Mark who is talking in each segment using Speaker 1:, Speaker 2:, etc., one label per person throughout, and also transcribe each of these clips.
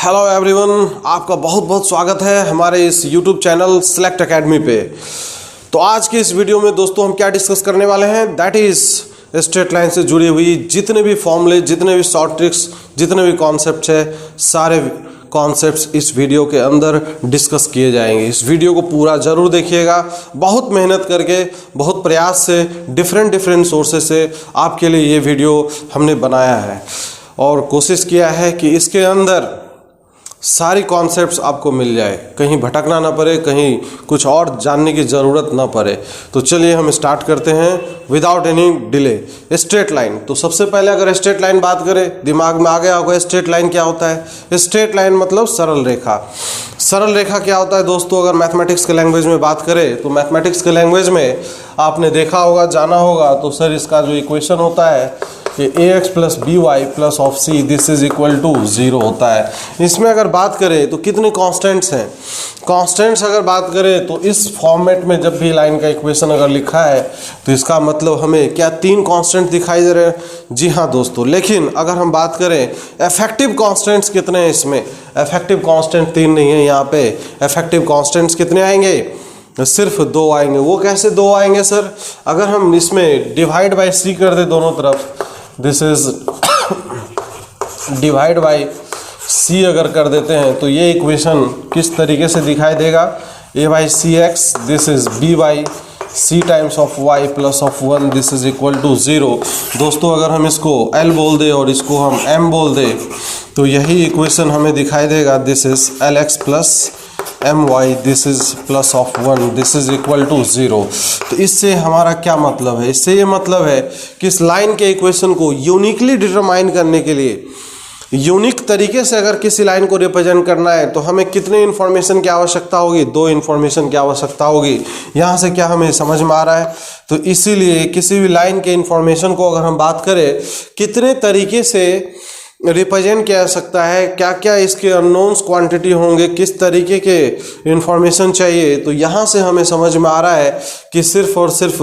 Speaker 1: Hello everyone, आपका बहुत बहुत स्वागत है हमारे इस यूट्यूब चैनल सेलेक्ट एकेडमी पे। तो आज के इस वीडियो में दोस्तों हम क्या डिस्कस करने वाले हैं, दैट इज़ स्ट्रेट लाइन से जुड़ी हुई जितने भी फॉर्मूले, जितने भी शॉर्ट ट्रिक्स, जितने भी कॉन्सेप्ट्स है, सारे कॉन्सेप्ट्स इस वीडियो के अंदर डिस्कस किए जाएंगे। इस वीडियो को पूरा ज़रूर देखिएगा। बहुत मेहनत करके, बहुत प्रयास से, डिफरेंट सोर्सेस से आपके लिए ये वीडियो हमने बनाया है और कोशिश किया है कि इसके अंदर सारी कॉन्सेप्ट्स आपको मिल जाए, कहीं भटकना ना पड़े, कहीं कुछ और जानने की ज़रूरत ना पड़े। तो चलिए हम स्टार्ट करते हैं without any delay. Straight line, तो सबसे पहले अगर स्ट्रेट लाइन बात करें, दिमाग में आ गया होगा स्ट्रेट लाइन क्या होता है। स्ट्रेट लाइन मतलब सरल रेखा। सरल रेखा क्या होता है दोस्तों, अगर मैथमेटिक्स के लैंग्वेज में बात करें तो मैथमेटिक्स के लैंग्वेज में आपने देखा होगा, जाना होगा, तो सर इसका जो इक्वेशन होता है कि ax plus B Y plus of C this is equal to 0 होता है। इसमें अगर बात करें तो कितने कांस्टेंट्स हैं, कांस्टेंट्स अगर बात करें तो इस फॉर्मेट में जब भी लाइन का इक्वेशन अगर लिखा है तो इसका मतलब हमें क्या 3 कांस्टेंट दिखाई दे रहे हैं। जी हाँ दोस्तों, लेकिन अगर हम बात करें इफेक्टिव कांस्टेंट्स कितने हैं, इसमें इफेक्टिव कांस्टेंट 3 नहीं है। यहाँ पे इफेक्टिव कांस्टेंट्स कितने आएंगे, सिर्फ 2 आएंगे। वो कैसे 2 आएंगे सर, अगर हम इसमें डिवाइड बाई सी कर दे दोनों तरफ, दिस इज डिवाइड बाई सी अगर कर देते हैं तो ये इक्वेशन किस तरीके से दिखाई देगा, a by C X this is b by C times of y plus of 1 this is equal to 0। दोस्तों अगर हम इसको l बोल दे और इसको हम m बोल दे तो यही इक्वेशन हमें दिखाई देगा, this is L X plus M Y this is plus of 1 this is equal to 0। तो इससे हमारा क्या मतलब है, इससे ये मतलब है कि इस लाइन के इक्वेशन को यूनिकली डिटरमाइन करने के लिए, यूनिक तरीके से अगर किसी लाइन को रिप्रेजेंट करना है तो हमें कितने इन्फॉर्मेशन की आवश्यकता होगी, 2 इन्फॉर्मेशन की आवश्यकता होगी। यहाँ से क्या हमें समझ में आ रहा है, तो इसीलिए किसी भी लाइन के इन्फॉर्मेशन को अगर हम बात करें कितने तरीके से रिप्रेजेंट किया जा सकता है, क्या क्या इसके अननोन्स क्वांटिटी होंगे, किस तरीके के इंफॉर्मेशन चाहिए, तो यहाँ से हमें समझ में आ रहा है कि सिर्फ और सिर्फ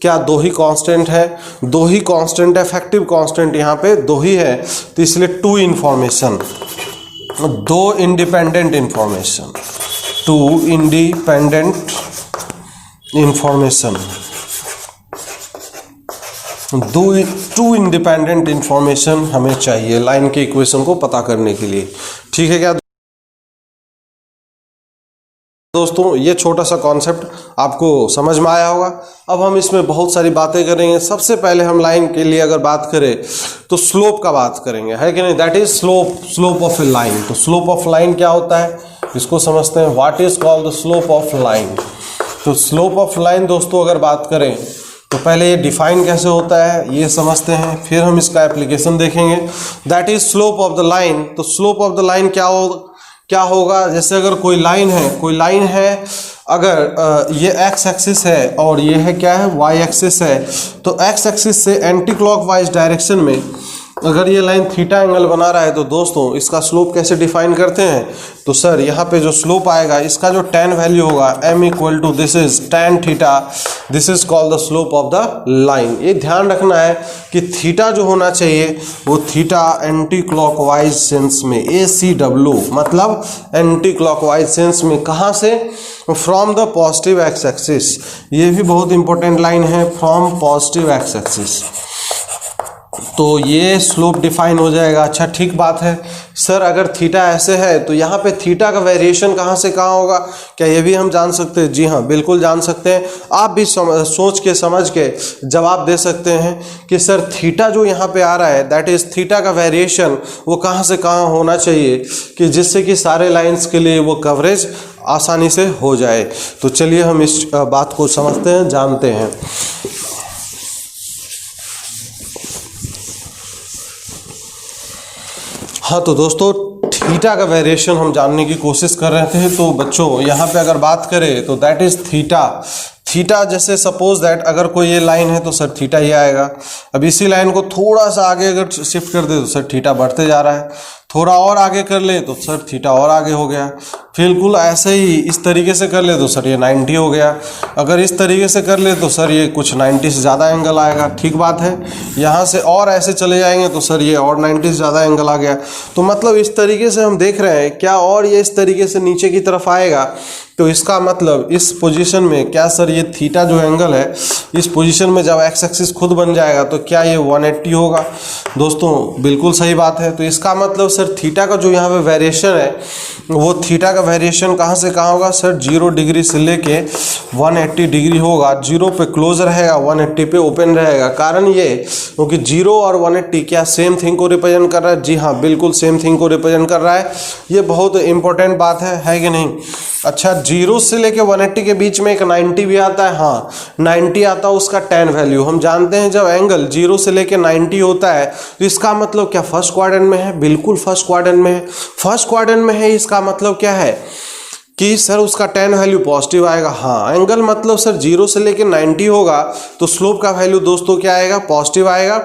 Speaker 1: क्या 2 ही कांस्टेंट है, 2 ही कांस्टेंट, इफेक्टिव कांस्टेंट यहाँ पे 2 ही है। तो इसलिए 2 information, 2 independent information, 2 independent information, 2 independent information हमें चाहिए लाइन के इक्वेशन को पता करने के लिए। ठीक है क्या दोस्तों, ये छोटा सा कॉन्सेप्ट आपको समझ में आया होगा। अब हम इसमें बहुत सारी बातें करेंगे। सबसे पहले हम लाइन के लिए अगर बात करें तो स्लोप का बात करेंगे, है कि नहीं, that is slope of A line. तो स्लोप ऑफ लाइन क्या होता है इसको समझते हैं, what is called the slope of line. तो स्लोप ऑफ लाइन दोस्तों अगर बात करें तो पहले ये डिफाइन कैसे होता है ये समझते हैं, फिर हम इसका एप्लीकेशन देखेंगे। That is slope of the line. तो स्लोप ऑफ द लाइन क्या होगा, जैसे अगर कोई लाइन है, अगर ये एक्स एक्सिस है और ये है क्या है, वाई एक्सिस है, तो एक्स एक्सिस से एंटी क्लॉकवाइज डायरेक्शन में अगर ये लाइन थीटा एंगल बना रहा है तो दोस्तों इसका स्लोप कैसे डिफाइन करते हैं, तो सर यहाँ पे जो स्लोप आएगा इसका जो tan वैल्यू होगा m equal to this is tan theta, this is called the slope of the line. ये ध्यान रखना है कि थीटा जो होना चाहिए वो थीटा एंटी क्लॉकवाइज सेंस में, ACW मतलब एंटी क्लॉकवाइज सेंस में, कहाँ से, from the positive x axis. ये भी बहुत इंपॉर्टेंट लाइन है, फ्रॉम पॉजिटिव एक्स एक्सिस। तो ये स्लोप डिफाइन हो जाएगा। अच्छा ठीक बात है सर, अगर थीटा ऐसे है तो यहाँ पे थीटा का वेरिएशन कहाँ से कहाँ होगा, क्या ये भी हम जान सकते हैं? जी हाँ बिल्कुल जान सकते हैं। आप भी सोच के समझ के जवाब दे सकते हैं कि सर थीटा जो यहाँ पे आ रहा है दैट इज थीटा का वेरिएशन वो कहाँ से कहाँ होना चाहिए कि जिससे कि सारे लाइंस के लिए वो कवरेज आसानी से हो जाए। तो चलिए हम इस बात को समझते हैं, जानते हैं। हाँ तो दोस्तों थीटा का वेरिएशन हम जानने की कोशिश कर रहे थे। तो बच्चों यहाँ पे अगर बात करें तो दैट इज थीटा जैसे सपोज दैट अगर कोई ये लाइन है तो सर थीटा ही आएगा। अब इसी लाइन को थोड़ा सा आगे अगर शिफ्ट कर दे तो सर थीटा बढ़ते जा रहा है, थोड़ा और आगे कर ले तो सर थीटा और आगे हो गया, बिल्कुल ऐसे ही इस तरीके से कर ले तो सर ये 90 हो गया, अगर इस तरीके से कर ले तो सर ये कुछ 90 से ज़्यादा एंगल आएगा। ठीक बात है। यहाँ से और ऐसे चले जाएंगे तो सर ये और 90 से ज़्यादा एंगल आ गया। तो मतलब इस तरीके से हम देख रहे हैं क्या, और ये इस तरीके से नीचे की तरफ आएगा तो इसका मतलब इस पोजीशन में क्या सर ये थीटा जो एंगल है इस पोजीशन में जब एक्स एक्सिस खुद बन जाएगा तो क्या ये 180 होगा। दोस्तों बिल्कुल सही बात है। तो इसका मतलब सर थीटा का जो यहाँ पे वेरिएशन है वो थीटा का वेरिएशन कहाँ से कहाँ होगा सर, 0 डिग्री से लेके 180 डिग्री होगा। 0 पे क्लोज रहेगा, 180 पे ओपन रहेगा। कारण ये क्योंकि 0 और 180 क्या सेम थिंग को रिप्रेजेंट कर रहा है। जी हाँ, बिल्कुल सेम थिंग को रिप्रेजेंट कर रहा है। ये बहुत इंपॉर्टेंट बात है कि नहीं। अच्छा, 0 से लेके 180 के बीच में एक 90 भी आता है। हाँ, 90 आता है उसका tan वैल्यू। हम जानते हैं जब एंगल 0 से लेके 90 होता है तो इसका मतलब क्या फर्स्ट क्वाड्रेंट में है। बिल्कुल फर्स्ट क्वाड्रेंट में है। फर्स्ट क्वाड्रेंट में है इसका मतलब क्या है कि सर उसका tan वैल्यू पॉजिटिव आएगा। हाँ, एंगल मतलब सर 0 से लेके 90 होगा तो स्लोप का वैल्यू दोस्तों क्या आएगा, पॉजिटिव आएगा।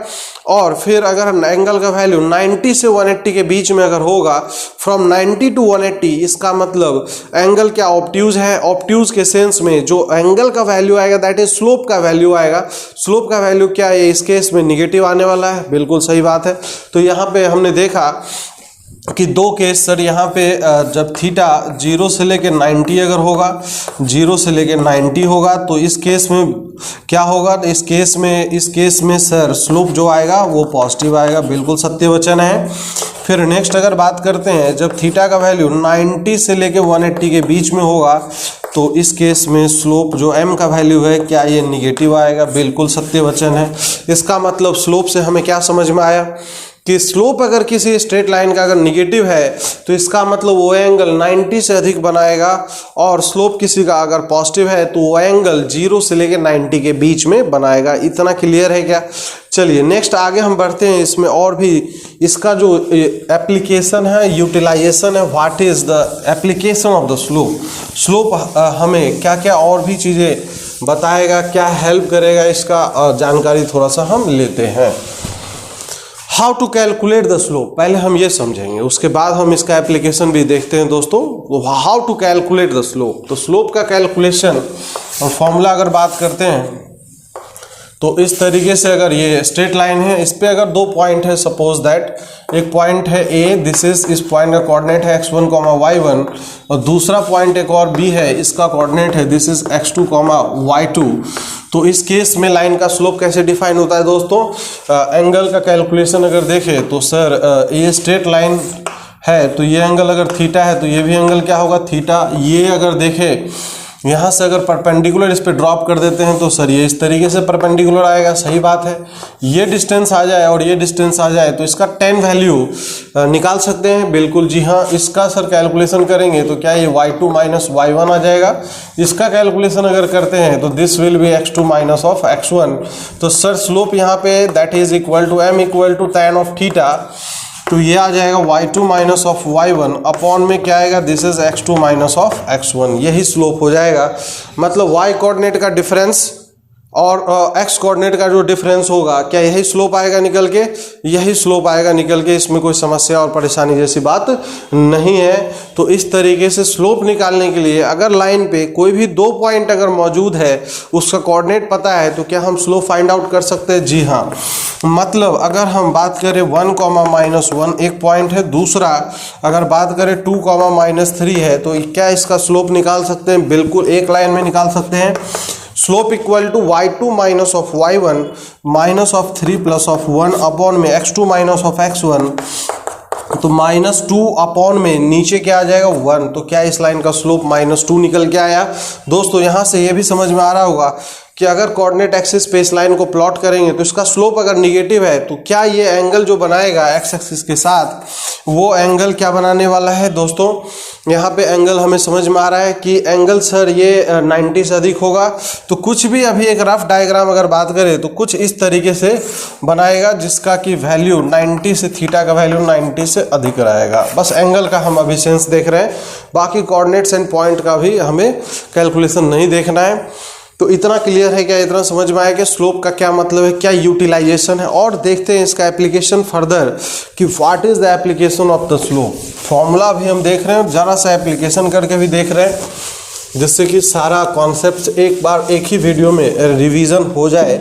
Speaker 1: और फिर अगर एंगल का वैल्यू 90 से 180 के बीच में अगर होगा, फ्रॉम 90 टू 180, इसका मतलब एंगल क्या ऑब्ट्यूज है। ऑब्ट्यूज के सेंस में जो एंगल का वैल्यू आएगा दैट इज स्लोप का वैल्यू आएगा। स्लोप का वैल्यू क्या है, इस केस में निगेटिव आने वाला है। बिल्कुल सही बात है। तो यहाँ पे हमने देखा कि दो केस सर यहाँ पे जब थीटा 0 से लेके 90 अगर होगा, 0 से लेके 90 होगा तो इस केस में क्या होगा, इस केस में सर स्लोप जो आएगा वो पॉजिटिव आएगा। बिल्कुल सत्य वचन है। फिर नेक्स्ट अगर बात करते हैं जब थीटा का वैल्यू 90 से लेके 180 के बीच में होगा तो इस केस में स्लोप जो m का वैल्यू है क्या ये निगेटिव आएगा। बिल्कुल सत्य वचन है। इसका मतलब स्लोप से हमें क्या समझ में आया कि स्लोप अगर किसी स्ट्रेट लाइन का अगर निगेटिव है तो इसका मतलब वो एंगल 90 से अधिक बनाएगा, और स्लोप किसी का अगर पॉजिटिव है तो वो एंगल 0 से लेकर 90 के बीच में बनाएगा। इतना क्लियर है क्या। चलिए नेक्स्ट आगे हम बढ़ते हैं। इसमें और भी इसका जो एप्लीकेशन है, यूटिलाइजेशन है, what is the application of the slope. Slope हमें क्या क्या और भी चीज़ें बताएगा, क्या हेल्प करेगा, इसका जानकारी थोड़ा सा हम लेते हैं। How to calculate the slope पहले हम ये समझेंगे, उसके बाद हम इसका एप्लीकेशन भी देखते हैं दोस्तों। How to calculate the slope, तो स्लोप का कैलकुलेशन और फॉर्मूला अगर बात करते हैं तो इस तरीके से, अगर ये स्ट्रेट लाइन है इस पे अगर दो पॉइंट है, सपोज दैट एक पॉइंट है ए, दिस इज इस पॉइंट का कोऑर्डिनेट है x1, y1, और दूसरा पॉइंट एक और बी है, इसका कोऑर्डिनेट है दिस इज x2, y2। तो इस केस में लाइन का स्लोप कैसे डिफाइन होता है दोस्तों। एंगल का कैलकुलेशन अगर देखें तो सर ये स्ट्रेट लाइन है तो ये एंगल अगर थीटा है तो ये भी एंगल क्या होगा, थीटा। ये अगर देखें यहाँ से अगर परपेंडिकुलर इस पे ड्रॉप कर देते हैं तो सर ये इस तरीके से परपेंडिकुलर आएगा। सही बात है। ये डिस्टेंस आ जाए और ये डिस्टेंस आ जाए तो इसका tan वैल्यू निकाल सकते हैं। बिल्कुल जी हाँ, इसका सर कैलकुलेशन करेंगे तो क्या ये y2 माइनस y1 आ जाएगा। इसका कैलकुलेशन अगर करते हैं तो this will be x2 minus of x1। तो सर स्लोप यहाँ पे that is equal to m equal to tan of theta, तो ये आ जाएगा y2 minus of y1 upon में क्या आएगा, this is x2 minus of x1। यही स्लोप हो जाएगा। मतलब y कोऑर्डिनेट का डिफरेंस और x कोऑर्डिनेट का जो डिफरेंस होगा क्या यही स्लोप आएगा निकल के, यही स्लोप आएगा निकल के। इसमें कोई समस्या और परेशानी जैसी बात नहीं है। तो इस तरीके से स्लोप निकालने के लिए अगर लाइन पे कोई भी दो पॉइंट अगर मौजूद है, उसका कोऑर्डिनेट पता है, तो क्या हम स्लोप फाइंड आउट कर सकते हैं। जी हाँ, मतलब अगर हम बात करें 1, -1 एक पॉइंट है, दूसरा अगर बात करें 2, -3 है, तो क्या इसका स्लोप निकाल सकते हैं। बिल्कुल एक लाइन में निकाल सकते हैं। Slope equal to y2 minus of y1 minus of 3 plus of 1 upon में x2 माइनस ऑफ x1, तो -2 अपॉन में नीचे क्या आ जाएगा 1। तो क्या इस लाइन का स्लोप -2 निकल के आया। दोस्तों यहाँ से ये भी समझ में आ रहा होगा कि अगर कोऑर्डिनेट एक्सिस पे इस लाइन को प्लॉट करेंगे तो इसका स्लोप अगर निगेटिव है तो क्या ये एंगल जो बनाएगा एक्स एक्सिस के साथ वो एंगल क्या बनाने वाला है दोस्तों। यहाँ पे एंगल हमें समझ में आ रहा है कि एंगल सर ये 90 से अधिक होगा। तो कुछ भी अभी एक रफ डायग्राम अगर बात करें तो कुछ इस तरीके से बनाएगा जिसका कि वैल्यू 90 से, थीटा का वैल्यू 90 से अधिक रहेगा। बस एंगल का हम अभी सेंस देख रहे हैं, बाकी कोऑर्डिनेट्स एंड पॉइंट का भी हमें कैलकुलेशन नहीं देखना है। तो इतना क्लियर है क्या, इतना समझ में आया कि स्लोप का क्या मतलब है, क्या यूटिलाइजेशन है। और देखते हैं इसका एप्लीकेशन फर्दर कि what is the application of the slope. Formula भी हम देख रहे हैं, जरा सा एप्लीकेशन करके भी देख रहे हैं, जिससे कि सारा कॉन्सेप्ट एक बार एक ही वीडियो में रिवीजन हो जाए।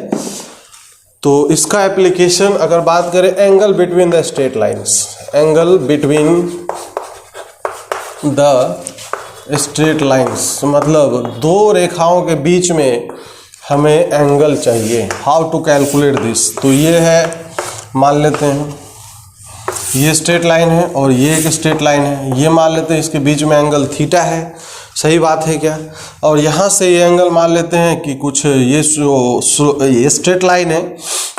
Speaker 1: तो इसका एप्लीकेशन अगर बात करें, angle between the straight lines, angle between the straight lines मतलब दो रेखाओं के बीच में हमें एंगल चाहिए। हाउ टू कैलकुलेट दिस, तो ये है, मान लेते हैं ये स्ट्रेट लाइन है और ये एक स्ट्रेट लाइन है, ये मान लेते हैं इसके बीच में एंगल थीटा है, सही बात है क्या। और यहाँ से ये एंगल मान लेते हैं कि कुछ ये स्ट्रेट लाइन है,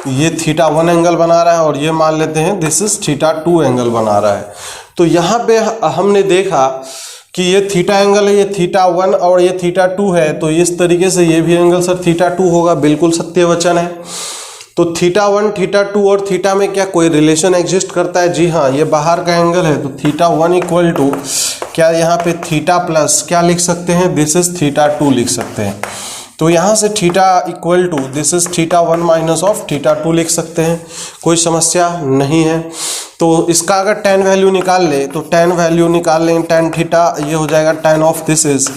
Speaker 1: ये थीटा 1 एंगल बना रहा है, और ये मान लेते हैं दिस इज थीटा 2 एंगल बना रहा है। तो यहाँ पे हमने देखा कि ये थीटा एंगल है, ये थीटा 1 और ये थीटा 2 है, तो इस तरीके से ये भी एंगल सर थीटा 2 होगा, बिल्कुल सत्य वचन है। तो थीटा 1, थीटा 2 और थीटा में क्या कोई रिलेशन एग्जिस्ट करता है? जी हाँ, ये बाहर का एंगल है, तो थीटा 1 इक्वल टू क्या यहाँ पे थीटा प्लस क्या लिख सकते हैं, दिस इज थीटा 2 लिख सकते हैं। तो यहाँ से theta equal to this is theta 1 minus of theta 2 लिख सकते हैं, कोई समस्या नहीं है। तो इसका अगर tan वैल्यू निकाल ले तो tan वैल्यू निकाल लें, tan थीटा ये हो जाएगा tan of this is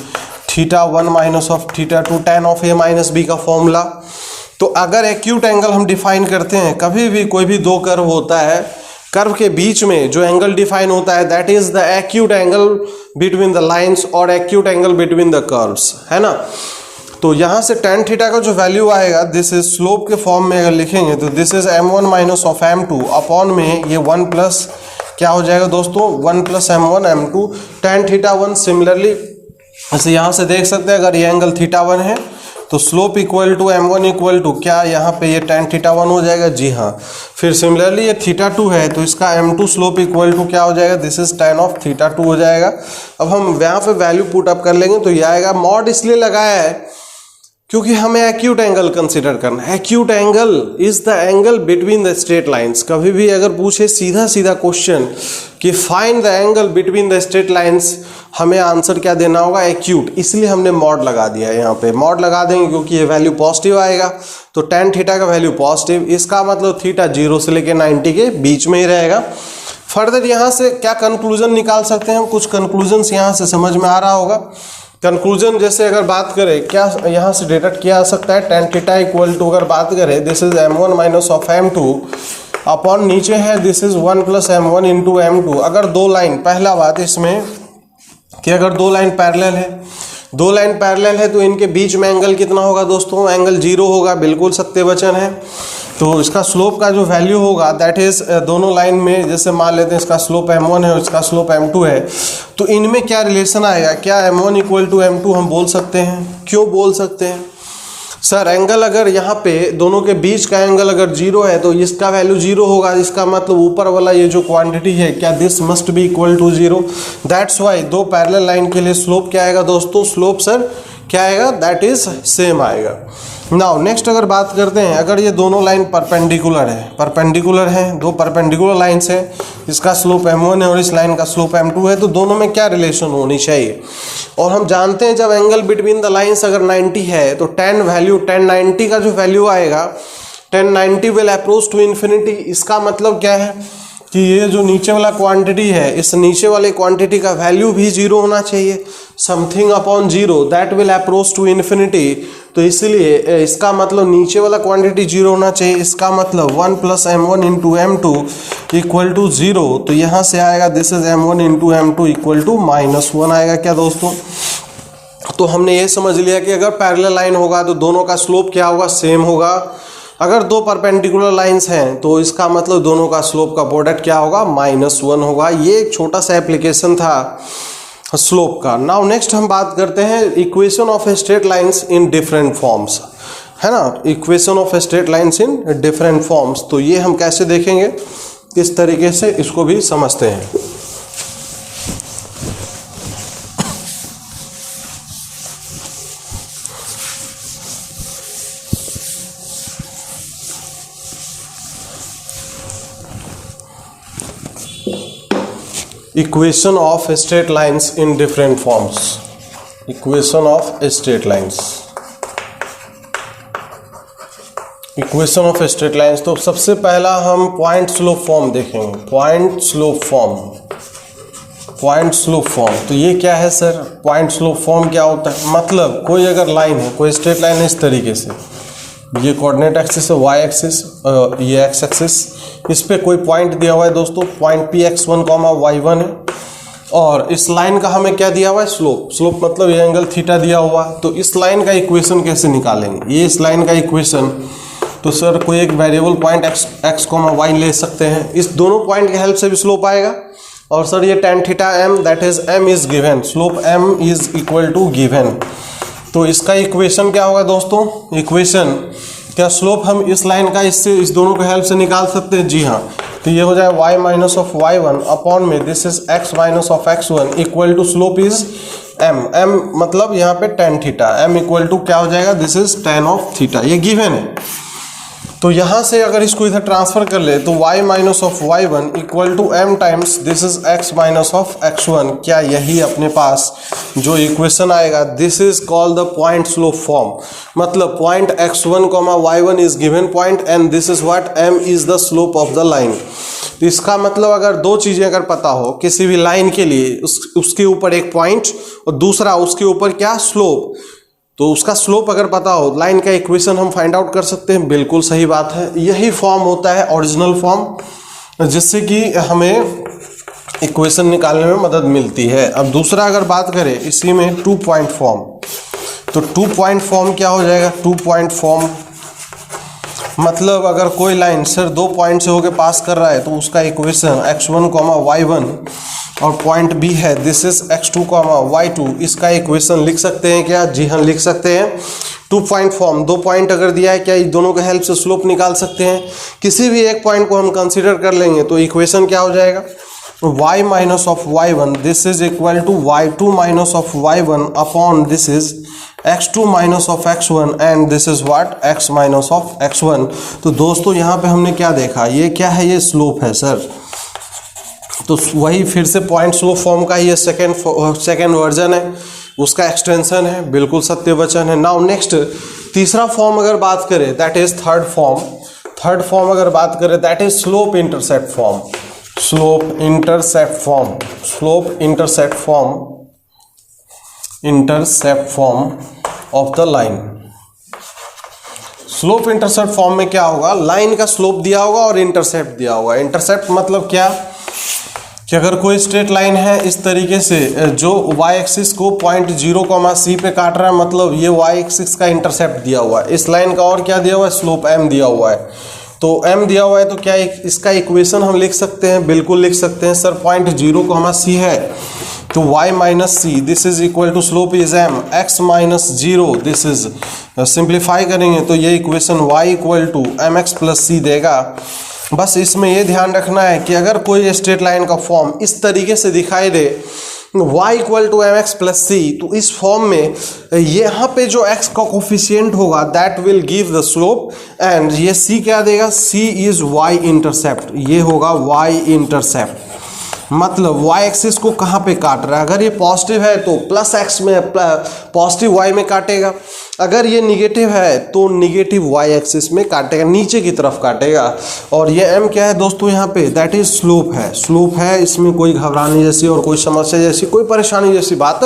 Speaker 1: theta 1 minus of theta 2, tan of a minus b का फॉर्मूला। तो अगर एक्यूट एंगल हम डिफाइन करते हैं, कभी भी कोई भी दो कर्व होता है, कर्व के बीच में जो एंगल डिफाइन होता है that is the acute angle between the lines और acute angle between the curves, है ना। तो यहाँ से tan थीटा का जो वैल्यू आएगा, दिस इज स्लोप के फॉर्म में अगर लिखेंगे तो this is m1 minus of m2 upon में ये 1 प्लस क्या हो जाएगा दोस्तों, 1 plus m1 m2 tan theta 1। Similarly ऐसे यहाँ से देख सकते हैं, अगर ये एंगल थीटा 1 है तो slope equal to m1 equal to क्या, यहाँ पे ये tan थीटा 1 हो जाएगा, जी हाँ। फिर सिमिलरली ये थीटा 2 है तो इसका m2 स्लोप इक्वल टू क्या हो जाएगा, this is tan of theta 2 हो जाएगा। अब हम यहाँ पे वैल्यू पुट अप कर लेंगे तो ये आएगा, मॉड इसलिए लगाया है क्योंकि हमें एक्यूट एंगल कंसीडर करना है। Acute angle is the angle between the straight lines. कभी भी अगर पूछे सीधा सीधा क्वेश्चन कि find the angle between the straight lines, हमें आंसर क्या देना होगा, एक्यूट। इसलिए हमने मॉड लगा दिया है, यहाँ पे मॉड लगा देंगे क्योंकि ये वैल्यू पॉजिटिव आएगा। तो tan थीटा का वैल्यू पॉजिटिव, इसका मतलब थीटा 0 से लेकर 90 के बीच में ही रहेगा। फर्दर यहाँ से क्या कंक्लूजन निकाल सकते हैं हम, कुछ कंक्लूजन्स यहाँ से समझ में आ रहा होगा। कंक्लूजन जैसे अगर बात करें, क्या यहाँ से डिडक्ट किया जा सकता है, tan थीटा इक्वल टू अगर बात करें this is m1 minus of m2 upon नीचे है this is 1 plus m1 into m2। अगर दो लाइन, पहला बात इसमें कि अगर दो लाइन पैरेलल है, दो लाइन पैरेलल है तो इनके बीच में एंगल कितना होगा दोस्तों, एंगल 0 होगा, बिल्कुल सत्य वचन है। तो इसका स्लोप का जो वैल्यू होगा दैट इज दोनों लाइन में, जैसे मान लेते हैं इसका स्लोप m1 है और इसका स्लोप m2 है, तो इनमें क्या रिलेशन आएगा, क्या m1 इक्वल टू m2 हम बोल सकते हैं? क्यों बोल सकते हैं सर? एंगल अगर यहाँ पे दोनों के बीच का एंगल अगर 0 है तो इसका वैल्यू 0 होगा, इसका मतलब ऊपर वाला ये जो क्वांटिटी है क्या this must be equal to 0। That's why दो पैरेलल लाइन के लिए स्लोप क्या आएगा दोस्तों, स्लोप सर क्या आएगा, दैट इज सेम आएगा। नाउ नेक्स्ट अगर बात करते हैं, अगर ये दोनों लाइन परपेंडिकुलर है, परपेंडिकुलर है, दो परपेंडिकुलर लाइंस है, इसका स्लोप m1 है और इस लाइन का स्लोप m2 है, तो दोनों में क्या रिलेशन होनी चाहिए। और हम जानते हैं जब एंगल बिटवीन द लाइंस अगर 90 है तो tan वैल्यू, tan 90 का जो वैल्यू आएगा, tan 90 will approach to infinity. इसका मतलब क्या है कि ये जो नीचे वाला क्वांटिटी है, इस नीचे वाले क्वांटिटी का वैल्यू भी 0 होना चाहिए, something upon 0 that will approach to infinity. तो इसलिए इसका मतलब नीचे वाला क्वांटिटी 0 होना चाहिए, इसका मतलब 1 plus m1 into m2 equal to 0। तो यहाँ से आएगा this is m1 into m2 equal to -1 आएगा क्या दोस्तों। तो हमने ये समझ लिया कि अगर पैरेलल लाइन होगा तो दोनों का स्लोप क्या होगा, सेम होगा। अगर दो परपेंडिकुलर लाइंस हैं तो इसका मतलब दोनों का स्लोप का प्रोडक्ट क्या होगा, -1 होगा। ये एक छोटा सा एप्लीकेशन था स्लोप का। नाउ नेक्स्ट हम बात करते हैं equation of straight lines in different forms, है ना, equation of straight lines in different forms. तो ये हम कैसे देखेंगे, इस तरीके से इसको भी समझते हैं। Equation of straight lines in different forms. Equation of straight lines. Equation of straight lines. तो सबसे पहला हम पॉइंट स्लोप फॉर्म देखेंगे, point slope form. Point slope form तो ये क्या है सर? पॉइंट स्लोप फॉर्म क्या होता है? मतलब कोई अगर लाइन है, कोई स्ट्रेट लाइन है इस तरीके से, ये कोऑर्डिनेट एक्सिस है y एक्सिस, ये x एक्सिस, इस पे कोई पॉइंट दिया हुआ है दोस्तों, पॉइंट Px1, y1 है, और इस लाइन का हमें क्या दिया हुआ है? स्लोप। स्लोप मतलब ये एंगल थीटा दिया हुआ। तो इस लाइन का इक्वेशन कैसे निकालेंगे? ये इस लाइन का इक्वेशन, तो सर कोई एक वेरिएबल पॉइंट x, y ले सकते हैं, इस दोनों पॉइंट के हेल्प से भी स्लोप आएगा। और सर ये tan theta m, that is m is given, slope m is equal to given. तो इसका इक्वेशन क्या होगा दोस्तों? इक्वेशन क्या स्लोप हम इस लाइन का इससे, इस दोनों के हेल्प से निकाल सकते हैं? जी हाँ। तो ये हो जाए y minus of y1 upon में this is x minus of x1 equal to slope is m। m मतलब यहाँ पे tan theta, m equal to क्या हो जाएगा? This is tan of theta, ये गिवन है। तो यहाँ से अगर इसको इधर ट्रांसफर कर ले तो y minus of y1 equal to m times this is x minus of x1। क्या यही अपने पास जो इक्वेशन आएगा? This is called the point slope form. मतलब point x1, y1 is given point and this is what m is the slope of the line. तो इसका मतलब अगर दो चीजें अगर पता हो किसी भी लाइन के लिए, उसके ऊपर एक पॉइंट और दूसरा उसके ऊपर क्या? स्लोप, तो उसका स्लोप अगर पता हो, लाइन का इक्वेशन हम फाइंड आउट कर सकते हैं। बिल्कुल सही बात है, यही फॉर्म होता है ओरिजिनल फॉर्म, जिससे कि हमें इक्वेशन निकालने में मदद मिलती है। अब दूसरा अगर बात करें इसी में 2 पॉइंट फॉर्म, तो 2 पॉइंट फॉर्म क्या हो जाएगा? 2 पॉइंट फॉर्म मतलब अगर कोई लाइन सर 2 पॉइंट से होकर पास कर रहा है तो उसका इक्वेशन x1, y1 और पॉइंट बी है दिस इज x2, y2, इसका इक्वेशन लिख सकते हैं क्या? जी हाँ, लिख सकते हैं। 2 पॉइंट फॉर्म, 2 पॉइंट अगर दिया है, क्या इस दोनों के हेल्प से स्लोप निकाल सकते हैं? किसी भी एक पॉइंट को हम कंसीडर कर लेंगे तो इक्वेशन क्या हो जाएगा? y minus of y1 this is equal to y2 minus of y1 upon this is x2 minus of x1 and this is what? x minus of x1। तो दोस्तों यहाँ पे हमने क्या देखा? ये क्या है? ये स्लोप है सर। तो वही फिर से पॉइंट स्लोप फॉर्म का ये सेकेंड वर्जन है, उसका एक्सटेंशन है, बिल्कुल सत्य वचन है। नाउ नेक्स्ट तीसरा फॉर्म अगर बात करें that is third form. Third form अगर बात करें that is slope intercept form. Slope intercept form, slope intercept form, intercept form of the line. Slope intercept form में क्या होगा? लाइन का स्लोप दिया होगा और इंटरसेप्ट दिया होगा। इंटरसेप्ट मतलब क्या कि अगर कोई स्ट्रेट लाइन है इस तरीके से जो y एक्सिस को पॉइंट 0, c पे काट रहा है, मतलब ये y एक्सिस का इंटरसेप्ट दिया हुआ है। इस लाइन का और क्या दिया हुआ है? स्लोप m दिया हुआ है। तो m दिया हुआ है तो क्या इसका इक्वेशन हम लिख सकते हैं? बिल्कुल लिख सकते हैं सर। पॉइंट 0, c है तो y minus c this is equal to slope is m, x minus 0 this is, simplify करेंगे तो ये equation y equal to m x plus c देगा। बस इसमें ये ध्यान रखना है कि अगर कोई स्ट्रेट लाइन का फॉर्म इस तरीके से दिखाई दे y equal to m x plus c, तो इस फॉर्म में यहाँ पे जो x का कोफिशिएंट होगा that will give the slope and ये c क्या देगा? c इज y इंटरसेप्ट, ये होगा y इंटरसेप्ट। मतलब y एक्सिस को कहाँ पे काट रहा है? अगर ये पॉजिटिव है तो प्लस x में पॉजिटिव y में काटेगा, अगर ये निगेटिव है तो निगेटिव y एक्सिस में काटेगा, नीचे की तरफ काटेगा। और ये m क्या है दोस्तों? यहाँ पे दैट इज स्लोप है। स्लोप है, इसमें कोई घबराने जैसी और कोई समस्या जैसी, कोई परेशानी जैसी बात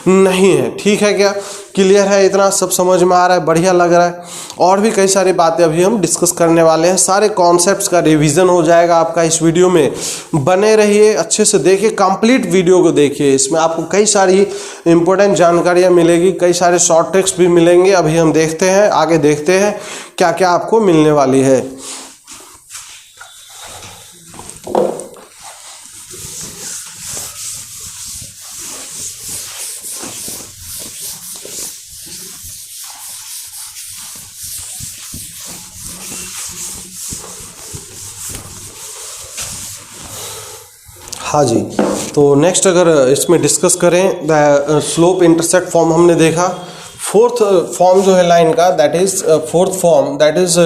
Speaker 1: नहीं है। ठीक है, क्या क्लियर है? इतना सब समझ में आ रहा है? बढ़िया लग रहा है। और भी कई सारी बातें अभी हम डिस्कस करने वाले हैं, सारे कॉन्सेप्ट्स का रिवीजन हो जाएगा आपका इस वीडियो में। बने रहिए, अच्छे से देखिए, कंप्लीट वीडियो को देखिए, इसमें आपको कई सारी इंपॉर्टेंट जानकारियां मिलेगी, कई सारे शॉर्ट ट्रिक्स भी मिलेंगे। अभी हम देखते हैं, आगे देखते हैं क्या क्या आपको मिलने वाली है। हाँ जी, तो नेक्स्ट अगर इसमें डिस्कस करें स्लोप इंटरसेप्ट फॉर्म हमने देखा। फोर्थ फॉर्म जो है लाइन का that is fourth form that is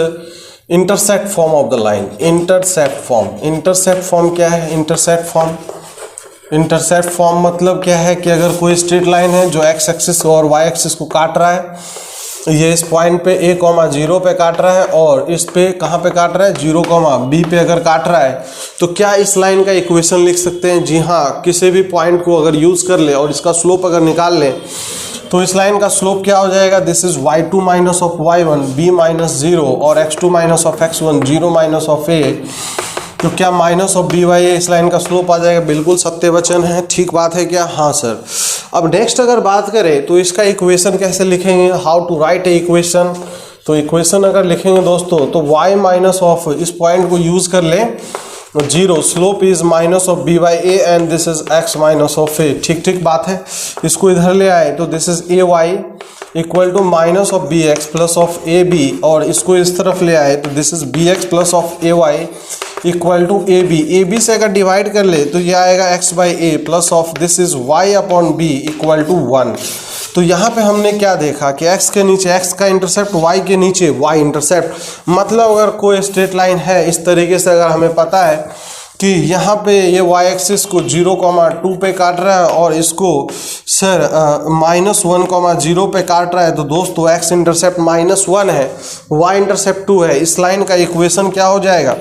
Speaker 1: intercept form of the line. Intercept form, intercept form क्या है? इंटरसेप्ट फॉर्म, इंटरसेप्ट फॉर्म मतलब क्या है कि अगर कोई स्ट्रेट लाइन है जो x एक्सिस और y एक्सिस को काट रहा है, ये इस पॉइंट पे a, 0 पे काट रहा है और इस पे कहाँ पे काट रहा है 0, b पे अगर काट रहा है तो क्या इस लाइन का इक्वेशन लिख सकते हैं? जी हाँ, किसी भी पॉइंट को अगर यूज कर ले और इसका स्लोप अगर निकाल लें तो इस लाइन का स्लोप क्या हो जाएगा? This is y2 minus of y1 b minus 0 और x2 minus of x1 0 minus of a, तो क्या माइनस ऑफ बी वाई इस लाइन का स्लोप आ जाएगा? बिल्कुल सत्य वचन है। ठीक बात है क्या? हाँ सर। अब नेक्स्ट अगर बात करें तो इसका इक्वेशन कैसे लिखेंगे? How to write a equation? तो इक्वेशन अगर लिखेंगे दोस्तों तो y माइनस ऑफ इस पॉइंट को यूज कर लें 0, slope is minus of b by a and this is x minus of a. ठीक ठीक बात है। इसको इधर ले आए तो this is a Y equal to minus of b x plus of a b, और इसको इस तरफ ले आए तो this is B x plus of A Y equal to A B से अगर डिवाइड कर ले तो ये आएगा x by A plus of this is y upon B equal to 1। तो यहाँ पे हमने क्या देखा कि x के नीचे x का इंटरसेप्ट, y के नीचे y इंटरसेप्ट। मतलब अगर कोई स्ट्रेट लाइन है इस तरीके से, अगर हमें पता है कि यहाँ पे ये y एक्सिस को 0,2 पे काट रहा है और इसको सर -1, 0 पे काट रहा है, तो दोस्तों x इंटरसेप्ट -1 है, y इंटरसेप्ट 2 है। इस लाइन का इक्वेशन क्या हो जाएगा?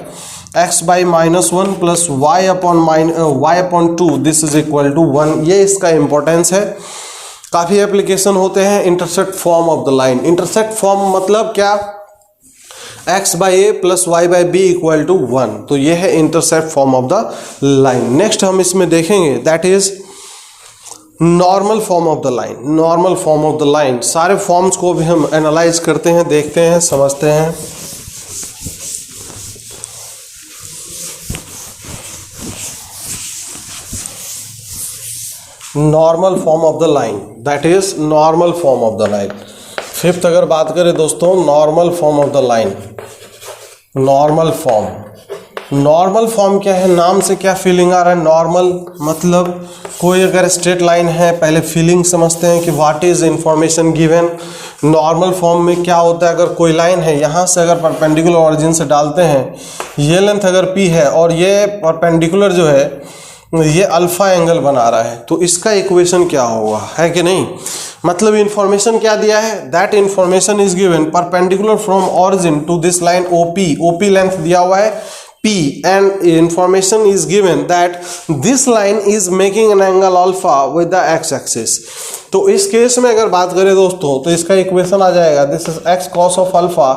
Speaker 1: x by -1 plus y upon 2 this is equal to 1। ये इसका इंपॉर्टेंस है। काफ़ी एप्लीकेशन होते हैं intersect form of the line. Intersect form मतलब क्या? x by A plus Y by B equal to 1। तो ये है intercept form of the line. Next हम इसमें देखेंगे that is normal form of the line. Normal form of the line, सारे forms को भी हम एनालाइज करते हैं, देखते हैं, समझते हैं। Normal form of the line, that is normal form of the line. Fifth अगर बात करें दोस्तों, normal form of the line. Normal form क्या है? नाम से क्या फीलिंग आ रहा है? नॉर्मल मतलब कोई अगर स्ट्रेट लाइन है, पहले फीलिंग समझते हैं कि what is information given. Normal form में क्या होता है? अगर कोई लाइन है, यहाँ से अगर परपेंडिकुलर ऑरिजिन से डालते हैं, ये लेंथ अगर p है और ये परपेंडिकुलर जो है ये अल्फा एंगल बना रहा है, तो इसका इक्वेशन क्या होगा? है कि नहीं? मतलब इंफॉर्मेशन क्या दिया है? That information is given perpendicular from origin to this line OP length दिया हुआ है P, and information is given that this line is making an angle alpha with the x axis। तो इस केस में अगर बात करें दोस्तों तो इसका इक्वेशन आ जाएगा this is x cos of alpha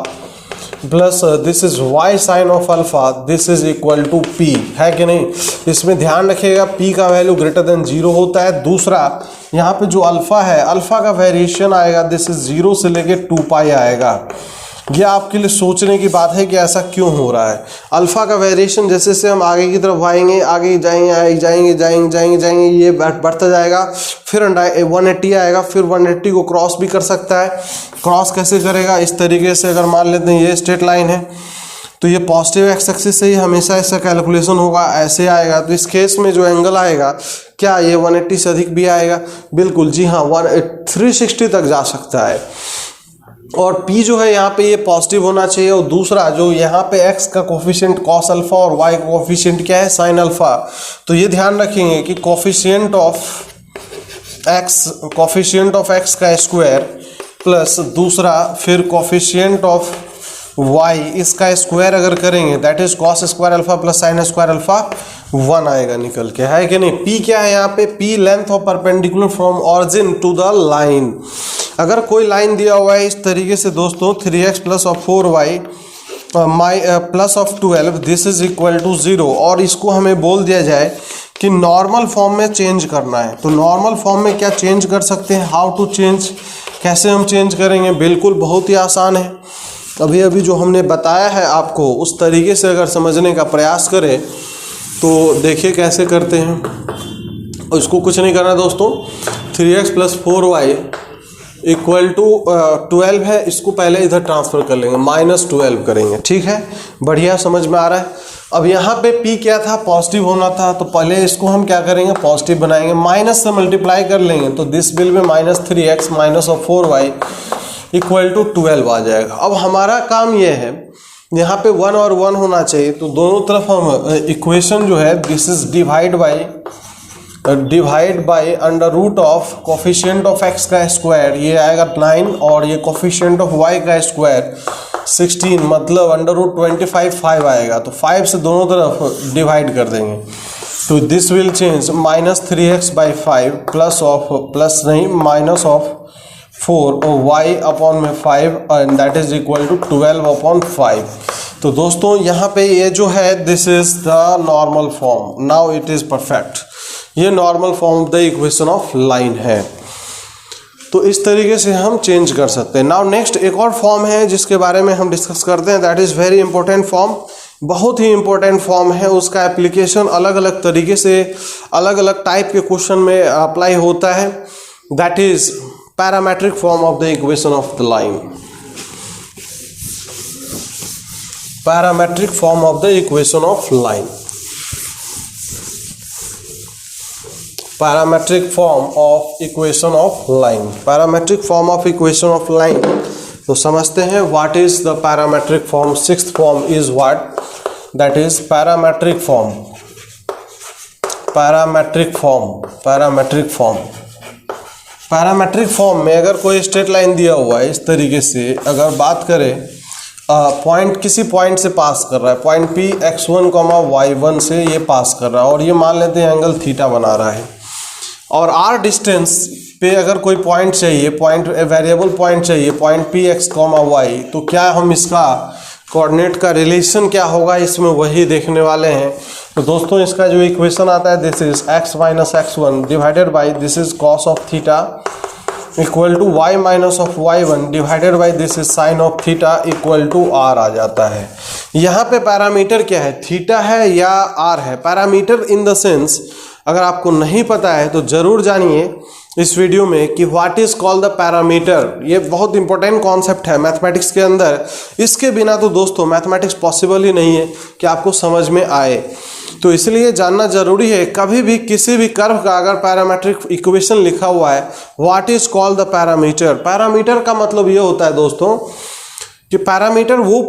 Speaker 1: plus this is y sine of alpha this is equal to p। है कि नहीं? इसमें ध्यान रखिएगा p का वैल्यू ग्रेटर देन 0 होता है। दूसरा, यहाँ पे जो अल्फा है, अल्फा का वेरिएशन आएगा दिस इज 0 से लेके 2 पाई आएगा। ये आपके लिए सोचने की बात है कि ऐसा क्यों हो रहा है। अल्फा का वेरिएशन जैसे से हम आगे की तरफ आएंगे, आगे जाएंगे, ये बढ़ता जाएगा, फिर 180 आएगा, फिर 180 को क्रॉस भी कर सकता है। क्रॉस कैसे करेगा? इस तरीके से अगर मान लेते हैं ये स्ट्रेट लाइन है तो ये पॉजिटिव एक्स एक्सिस से ही हमेशा ऐसा कैलकुलेशन होगा, ऐसे आएगा। तो इस केस में जो एंगल आएगा, क्या ये 180 से अधिक भी आएगा? बिल्कुल जी हाँ, 360 तक जा सकता है। और P जो है यहाँ पे ये पॉजिटिव होना चाहिए। और दूसरा, जो यहाँ पे x का कोफिशिएंट cos अल्फा और y का कोफिशिएंट क्या है? sin alpha. तो ये ध्यान रखेंगे कि कोफिशिएंट ऑफ x का स्क्वायर प्लस दूसरा फिर कोफिशिएंट ऑफ y इसका स्क्वायर अगर करेंगे that is cos square alpha plus sin square alpha 1 आएगा निकल के। है कि नहीं? P क्या है यहाँ पे? P length of perpendicular from origin to the line. अगर कोई लाइन दिया हुआ है इस तरीके से दोस्तों 3x plus of 4y plus of 12 this is equal to 0, और इसको हमें बोल दिया जाए कि नॉर्मल फॉर्म में चेंज करना है, तो नॉर्मल फॉर्म में क्या चेंज कर सकते हैं? हाउ टू चेंज, कैसे हम चेंज करेंगे? बिल्कुल बहुत ही आसान है। अभी जो हमने बताया है आपको उस तरीके से अगर समझने का प्रयास करें तो देखिए कैसे करते हैं। और इसको कुछ नहीं करना दोस्तों, 3x plus 4y equal to 12 है, इसको पहले इधर ट्रांसफर कर लेंगे, -12 करेंगे। ठीक है, बढ़िया, समझ में आ रहा है। अब यहाँ पे P क्या था? पॉजिटिव होना था, तो पहले इसको हम क्या करेंगे? पॉजिटिव बनाएंगे, माइनस से मल्टीप्लाई कर लेंगे, तो दिस विल में -3x minus of 4y equal to 12 आ जाएगा। अब हमारा काम यह है, यहाँ पे 1 और 1 होना चाहिए, तो दोनों तरफ हम इक्वेशन जो है this is divide by divide by under root of coefficient of X का स्क्वायर, ये आएगा 9, और ये कोफिशिएंट ऑफ वाई का स्क्वायर 16, मतलब अंडर रूट 25 5 आएगा। तो 5 से दोनों तरफ डिवाइड कर देंगे, तो this will change -3x/5 minus of 4 और y अपॉन में 5 and that is equal to 12/5। तो दोस्तों यहाँ पे ये जो है this is the normal form, now it is perfect. ये normal form of the equation of line है। तो इस तरीके से हम चेंज कर सकते हैं। नाउ नेक्स्ट एक और फॉर्म है जिसके बारे में हम डिस्कस करते हैं, that is very important form, बहुत ही इंपॉर्टेंट फॉर्म है। उसका एप्लीकेशन अलग अलग तरीके से अलग अलग टाइप के क्वेश्चन में अप्लाई होता है, that is parametric form of the equation of the line. Parametric form of the equation of line, parametric form of equation of line, parametric form of equation of line. तो समझते हैं what is the parametric form. Sixth form is what, that is parametric form, parametric form, parametric form. Parametric form में अगर कोई straight line दिया हुआ है इस तरीके से, अगर बात करें पॉइंट किसी पॉइंट से पास कर रहा है, पॉइंट P x1, y1 से ये पास कर रहा है, और ये मान लेते हैं एंगल थीटा बना रहा है, और r डिस्टेंस पे अगर कोई पॉइंट चाहिए, पॉइंट वेरिएबल पॉइंट चाहिए, पॉइंट P x, y, तो क्या हम इसका कोऑर्डिनेट का रिलेशन क्या होगा, इसमें वही देखने वाले हैं। तो दोस्तों इसका जो इक्वेशन आता है this is x minus x1 divided by this is cos of theta equal to y minus of y1 divided by this is sine of theta equal to r आ जाता है। यहाँ पे पैरामीटर क्या है, थीटा है या r है। पैरामीटर इन द सेंस अगर आपको नहीं पता है तो जरूर जानिए इस वीडियो में कि what is called the parameter. ये बहुत इंपॉर्टेंट कॉन्सेप्ट है मैथमेटिक्स के अंदर, इसके बिना तो दोस्तों मैथमेटिक्स पॉसिबल ही नहीं है कि आपको समझ में आए। तो इसलिए जानना जरूरी है, कभी भी किसी भी कर्व का अगर पैरामेट्रिक इक्वेशन लिखा हुआ है, what is called the parameter. Parameter का मतलब ये होता है दोस्तों कि पैरामीटर वो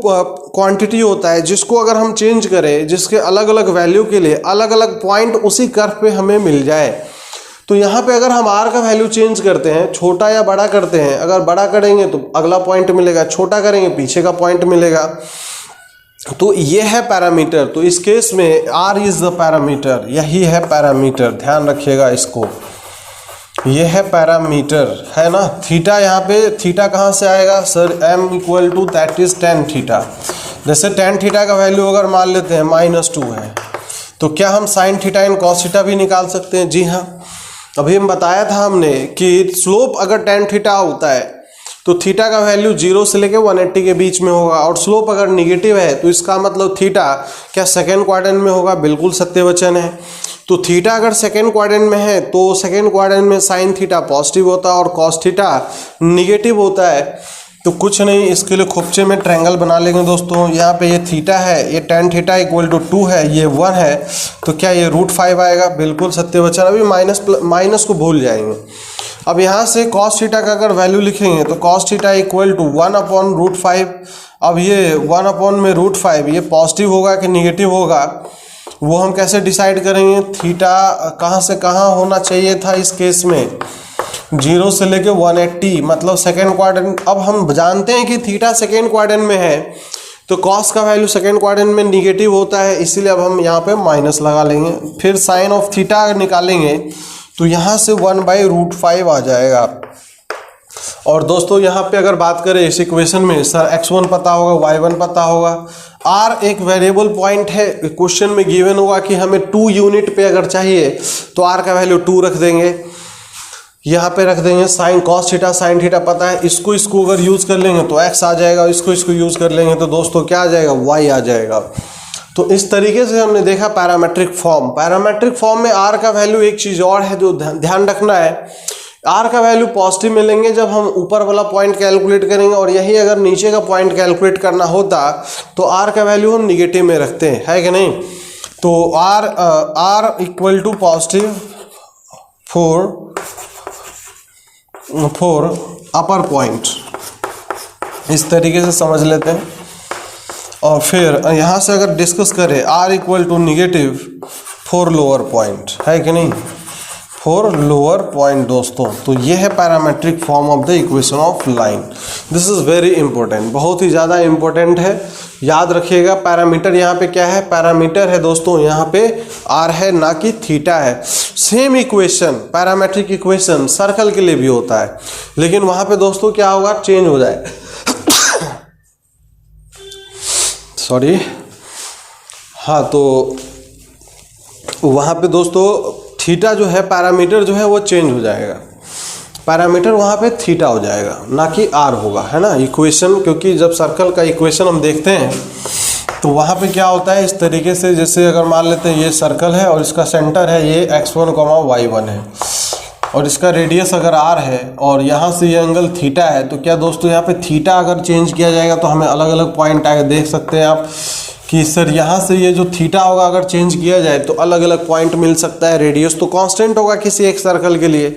Speaker 1: क्वांटिटी होता है जिसको अगर हम चेंज करें, जिसके अलग अलग वैल्यू के लिए अलग अलग पॉइंट उसी कर्व पे हमें मिल जाए। तो यहाँ पे अगर हम r का वैल्यू चेंज करते हैं, छोटा या बड़ा करते हैं, अगर बड़ा करेंगे तो अगला पॉइंट मिलेगा, छोटा करेंगे पीछे का पॉइंट मिलेगा, तो ये है पैरामीटर। तो इस केस में r इज द पैरामीटर, यही है पैरामीटर, ध्यान रखिएगा इसको, ये है पैरामीटर, है ना। थीटा यहाँ पे, थीटा कहाँ से आएगा sir, m equal to that is tan theta. जैसे tan थीटा का वैल्यू अगर मान लेते हैं -2 है, तो क्या हम sin theta and cos theta भी निकाल सकते हैं? जी हाँ, अभी हम बताया था हमने कि स्लोप अगर tan थीटा होता है तो थीटा का वैल्यू 0 से लेकर 180 के बीच में होगा, और स्लोप अगर निगेटिव है तो इसका मतलब थीटा क्या सेकेंड क्वाड्रेंट में होगा, बिल्कुल सत्य वचन है। तो थीटा अगर सेकेंड क्वाड्रेंट में है तो सेकेंड क्वाड्रेंट में साइन थीटा पॉजिटिव होता है और कॉस थीटा निगेटिव होता है। तो कुछ नहीं, इसके लिए खुपचे में ट्रायंगल बना लेंगे दोस्तों। यहाँ पे ये थीटा है, ये tan थीटा इक्वल टू 2 है, ये 1 है, तो क्या ये √5 आएगा, बिल्कुल सत्य वचन। अभी माइनस को भूल जाएंगे। अब यहाँ से cos थीटा का अगर वैल्यू लिखेंगे तो cos थीटा इक्वल टू 1/√5। अब ये 1/√5 ये पॉजिटिव होगा कि निगेटिव होगा, वो हम कैसे डिसाइड करेंगे। थीटा कहाँ से कहाँ होना चाहिए था इस केस में, 0 से लेके 180, मतलब सेकेंड क्वाड्रेंट। अब हम जानते हैं कि थीटा सेकेंड क्वाड्रेंट में है तो कॉस का वैल्यू सेकेंड क्वाड्रेंट में निगेटिव होता है, इसीलिए अब हम यहाँ पे माइनस लगा लेंगे। फिर साइन ऑफ थीटा निकालेंगे तो यहाँ से 1/√5 आ जाएगा। और दोस्तों यहाँ पे अगर बात करें इस इक्वेशन में, सर x1 पता होगा, y1 पता होगा, r एक वेरिएबल पॉइंट है, क्वेश्चन में गिवन होगा कि हमें 2 यूनिट पे अगर चाहिए तो r का वैल्यू 2 रख देंगे, यहाँ पे रख देंगे। Sine cos theta sine theta पता है, इसको अगर यूज कर लेंगे तो x आ जाएगा, इसको यूज कर लेंगे तो दोस्तों क्या आ जाएगा, y आ जाएगा। तो इस तरीके से हमने देखा पैरामेट्रिक फॉर्म। पैरामेट्रिक फॉर्म में r का वैल्यू, एक चीज और है जो ध्यान रखना है, r का वैल्यू पॉजिटिव मिलेंगे जब हम ऊपर वाला पॉइंट कैलकुलेट करेंगे, और यही अगर नीचे का पॉइंट कैलकुलेट करना होता तो r का वैल्यू हम निगेटिव में रखते हैं, है कि नहीं। तो r equal to positive for upper point, इस तरीके से समझ लेते हैं। और फिर यहाँ से अगर डिस्कस करें r equal to negative for lower point, है कि नहीं। फॉर लोअर पॉइंट दोस्तों। तो ये है parametric form of the equation of line. This is very important, बहुत ही ज़्यादा इंपॉर्टेंट है, याद रखिएगा। पैरामीटर यहाँ पे क्या है, पैरामीटर है दोस्तों यहाँ पे आर है, ना कि थीटा है। Same equation, parametric equation circle के लिए भी होता है, लेकिन वहाँ पे दोस्तों क्या होगा, चेंज हो जाए सॉरी। हाँ, तो वहाँ पे दोस्तों थीटा जो है, पैरामीटर जो है वो चेंज हो जाएगा, पैरामीटर वहाँ पे थीटा हो जाएगा, ना कि आर होगा, है ना इक्वेशन। क्योंकि जब सर्कल का इक्वेशन हम देखते हैं तो वहाँ पे क्या होता है, इस तरीके से, जैसे अगर मान लेते हैं ये सर्कल है और इसका सेंटर है ये x1, y1 है, और इसका रेडियस अगर r है और यहाँ से ये एंगल थीटा है, तो क्या दोस्तों यहाँ पे थीटा अगर चेंज किया जाएगा तो हमें अलग अलग पॉइंट आएगा। देख सकते हैं आप कि सर यहाँ से ये जो थीटा होगा अगर चेंज किया जाए तो अलग अलग पॉइंट मिल सकता है। रेडियस तो कांस्टेंट होगा किसी एक सर्कल के लिए,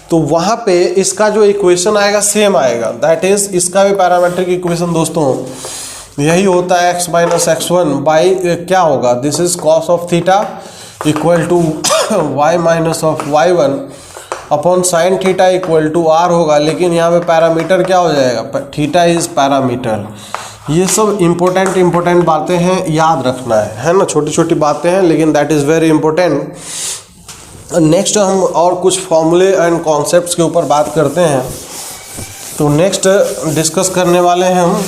Speaker 1: तो वहाँ पे इसका जो इक्वेशन आएगा सेम आएगा। दैट इज इसका भी पैरामेट्रिक इक्वेशन दोस्तों यही होता है, x माइनस x1 बाई क्या होगा, this is cos of theta equal to y minus of y1 upon sine theta equal to r होगा। लेकिन यहाँ पे पैरामीटर क्या हो जाएगा, थीटा इज पैरामीटर। ये सब इम्पोर्टेंट बातें हैं, याद रखना है ना, छोटी छोटी बातें हैं लेकिन that is very important. Next हम और कुछ फॉर्मूले एंड कॉन्सेप्ट्स के ऊपर बात करते हैं। तो नेक्स्ट डिस्कस करने वाले हैं हम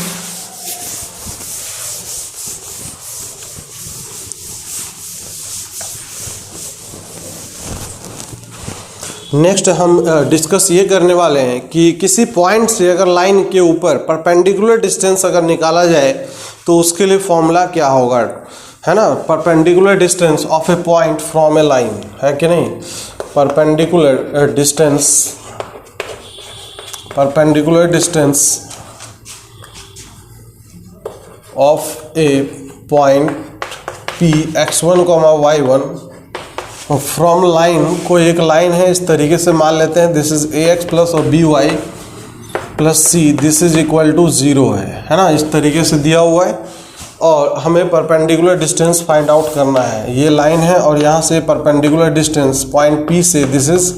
Speaker 1: डिस्कस ये करने वाले हैं कि किसी पॉइंट से अगर लाइन के ऊपर परपेंडिकुलर डिस्टेंस अगर निकाला जाए तो उसके लिए फॉर्मूला क्या होगा, है ना। Perpendicular distance of A point from A line, है कि नहीं। Perpendicular distance of A point P x1, y1 from line, कोई एक लाइन है इस तरीके से मान लेते हैं, दिस इज ax प्लस और by plus c, this is equal to 0 है ना, इस तरीके से दिया हुआ है। और हमें परपेंडिकुलर डिस्टेंस फाइंड आउट करना है। ये लाइन है और यहाँ से परपेंडिकुलर डिस्टेंस पॉइंट P से, दिस इज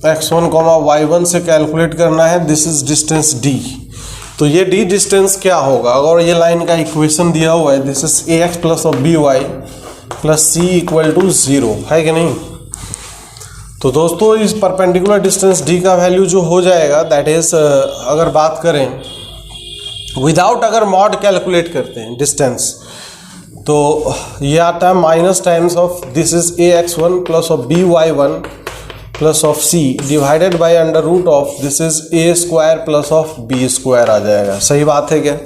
Speaker 1: x1, y1 से कैलकुलेट करना है, दिस इज डिस्टेंस d। तो ये d डिस्टेंस क्या होगा, अगर ये लाइन का इक्वेशन दिया हुआ है, दिस इज ax प्लस और by plus c equal to 0, है कि नहीं। तो दोस्तों इस परपेंडिकुलर डिस्टेंस d का वैल्यू जो हो जाएगा, दैट इज अगर बात करें विदाउट अगर मॉड कैलकुलेट करते हैं डिस्टेंस, तो ये आता है minus times of this is ax1 plus of by1 plus of c divided by under root of this is a square plus of b square आ जाएगा। सही बात है क्या,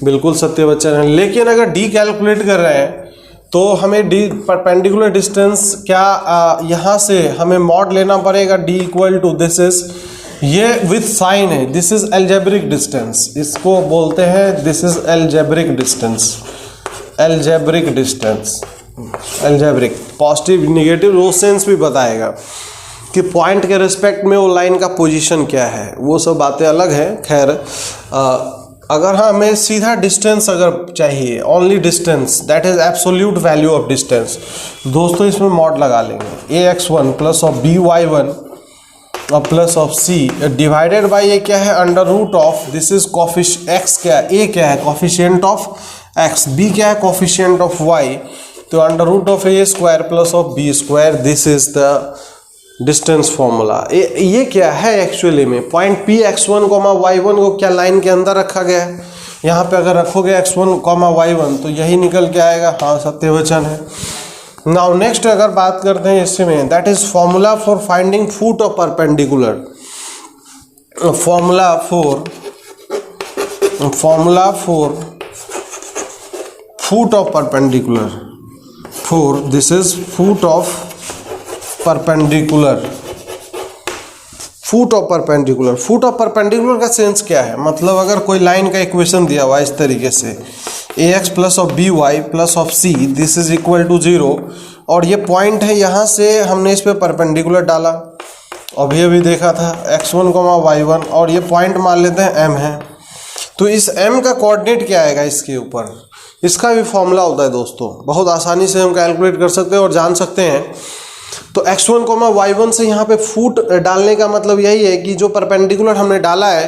Speaker 1: बिल्कुल सत्य बच्चन है। लेकिन अगर d कैलकुलेट कर रहे हैं तो हमें d परपेंडिकुलर डिस्टेंस क्या यहाँ से हमें मॉड लेना पड़ेगा, d equal to this is, ये विथ साइन है, दिस इज एल्जेब्रिक डिस्टेंस, इसको बोलते हैं this is algebraic distance, algebraic positive negative वो सेंस भी बताएगा कि पॉइंट के रिस्पेक्ट में वो लाइन का पोजीशन क्या है, वो सब बातें अलग है। खैर अगर हमें सीधा डिस्टेंस अगर चाहिए, only distance, that is absolute value of distance, दोस्तों इसमें मॉड लगा लेंगे ax1 प्लस ऑफ by1 और plus of c divided by ये क्या है, under root of this is x क्या है, a क्या है कोफिशिएंट ऑफ x, b क्या है कोफिशिएंट ऑफ y, तो under root of a square plus of b square, this is the distance formula. ये क्या है एक्चुअली में, पॉइंट P x1, y1 को क्या लाइन के अंदर रखा गया है। यहाँ पे अगर रखोगे x1, y1 तो यही निकल के आएगा, हाँ सत्यवचन है। नाउ नेक्स्ट अगर बात करते हैं इसमें, that is formula for finding foot of perpendicular, formula for foot of perpendicular, for this is foot of perpendicular, foot of perpendicular का सेंस क्या है, मतलब अगर कोई लाइन का इक्वेशन दिया हुआ है इस तरीके से ax plus of by plus of c this is equal to 0, और ये पॉइंट है, यहाँ से हमने इस पे परपेंडिकुलर डाला, अभी देखा था x1, y1, और ये पॉइंट मान लेते हैं m है, तो इस m का कोऑर्डिनेट क्या आएगा इसके ऊपर, इसका भी फॉर्मूला होता है दोस्तों, बहुत आसानी से हम कैलकुलेट कर सकते हैं और जान सकते हैं। तो x1 y1 से यहाँ पे फुट डालने का मतलब यही है कि जो परपेंडिकुलर हमने डाला है,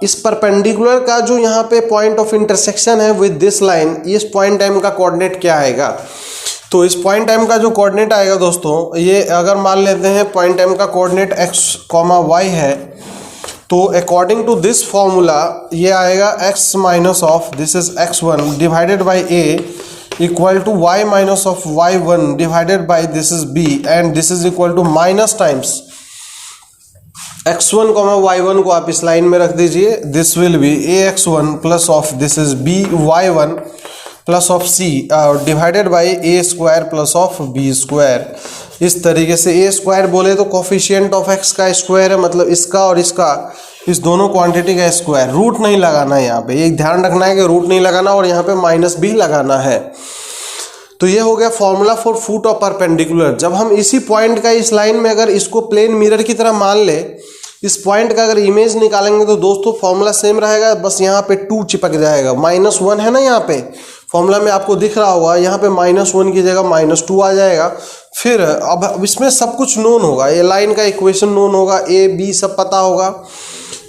Speaker 1: इस परपेंडिकुलर का जो यहाँ पे पॉइंट ऑफ इंटरसेक्शन है विद दिस लाइन, इस पॉइंट m का कोऑर्डिनेट क्या आएगा। तो इस पॉइंट m का जो कोऑर्डिनेट आएगा दोस्तों, ये अगर मान लेते हैं पॉइंट m का कोऑर्डिनेट x, y है, तो अकॉर्डिंग टू दिस फॉर्मूला ये आएगा x minus of this is x1 divided by a equal to y minus of y1 divided by this is b and this is equal to minus times x1 y1 को आप इस line में रख दीजिए, this will be ax1 plus of this is by1 plus of c divided by a square plus of b square. इस तरीके से a square बोले तो कोफिशिएंट ऑफ x का स्क्वायर है, मतलब इसका और इसका, इस दोनों क्वांटिटी का स्क्वायर। रूट नहीं लगाना है यहाँ पे, ये ध्यान रखना है कि रूट नहीं लगाना और यहाँ पे माइनस भी लगाना है। तो ये हो गया formula for foot of perpendicular. जब हम इसी पॉइंट का इस लाइन में अगर इसको प्लेन मिरर की तरह मान ले, इस पॉइंट का अगर इमेज निकालेंगे तो दोस्तों फॉर्मूला सेम रहेगा, बस यहाँ पे 2 चिपक जाएगा। -1 है ना, यहाँ पे फॉर्मूला में आपको दिख रहा होगा, यहाँ पे -1 की जगह -2 आ जाएगा। फिर अब इसमें सब कुछ नोन होगा, ये लाइन का इक्वेशन नोन होगा, a b सब पता होगा।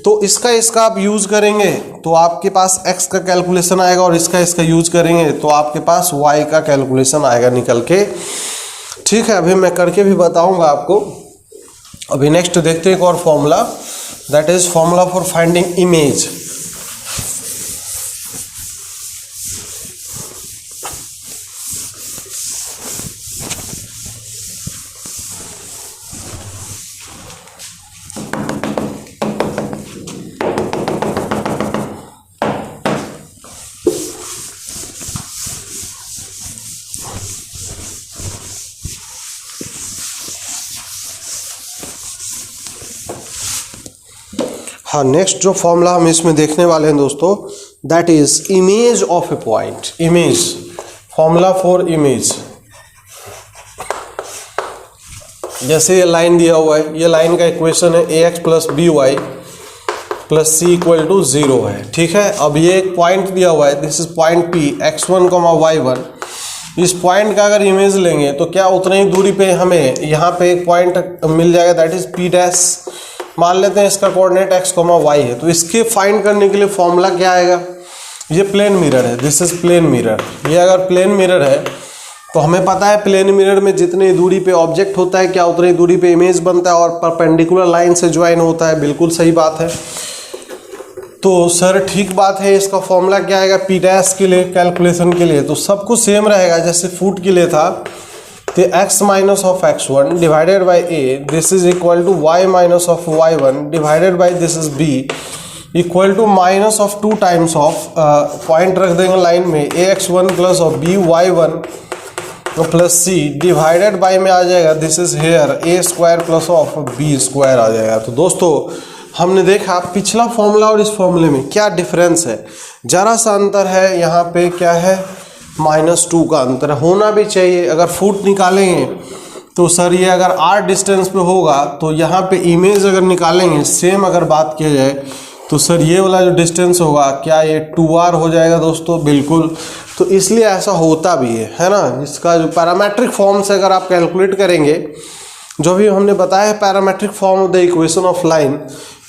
Speaker 1: तो इसका आप यूज़ करेंगे तो आपके पास x का कैलकुलेशन आएगा, और इसका यूज़ करेंगे तो आपके पास y का कैलकुलेशन आएगा निकल के। ठीक है, अभी मैं करके भी बताऊंगा आपको। अभी नेक्स्ट देखते हैं एक और formula, that is formula for finding image. हाँ, नेक्स्ट जो फॉर्मूला हम इसमें देखने वाले हैं दोस्तों, that is image of A point. Image, formula for image. जैसे ये लाइन दिया हुआ है, ये लाइन का इक्वेशन है ax plus B Y plus C equal to 0 है। ठीक है, अब ये एक पॉइंट दिया हुआ है, this is point P, x1 y1। इस पॉइंट का अगर इमेज लेंगे तो क्या उतनी ही दूरी पे हमें यहाँ पे एक पॉइंट मिल जाएगा, दैट इज P डैश। मान लेते हैं इसका कोऑर्डिनेट x, y है, तो इसके फाइंड करने के लिए फॉर्मूला क्या आएगा। ये प्लेन मिरर है, दिस इज प्लेन मिरर। ये अगर प्लेन मिरर है तो हमें पता है प्लेन मिरर में जितनी दूरी पे ऑब्जेक्ट होता है, क्या उतनी दूरी पे इमेज बनता है और परपेंडिकुलर लाइन से ज्वाइन होता है। बिल्कुल सही बात है। तो सर ठीक बात है, इसका फॉर्मूला क्या आएगा P डैश के लिए, कैलकुलेशन के लिए। तो सब कुछ सेम रहेगा, जैसे फुट के लिए था, तो x minus of x1 divided by a, this is equal to y minus of y1 divided by this is b equal to minus of 2 times of, point रख देंगे लाइन में, ax1 plus of by1 plus c divided by में आ जाएगा, this is here a square plus of b square आ जाएगा। तो दोस्तों हमने देखा पिछला फॉर्मूला और इस फॉर्मूले में क्या डिफरेंस है, जरा सा अंतर है। यहाँ पे क्या है, -2 का अंतर होना भी चाहिए। अगर फुट निकालेंगे तो सर ये अगर r डिस्टेंस पे होगा तो यहाँ पे इमेज अगर निकालेंगे, सेम अगर बात किया जाए तो सर ये वाला जो डिस्टेंस होगा, क्या ये 2r हो जाएगा दोस्तों। बिल्कुल, तो इसलिए ऐसा होता भी है ना। इसका जो पैरामेट्रिक फॉर्म से अगर आप कैलकुलेट करेंगे, जो भी हमने बताया है parametric form of the equation of line,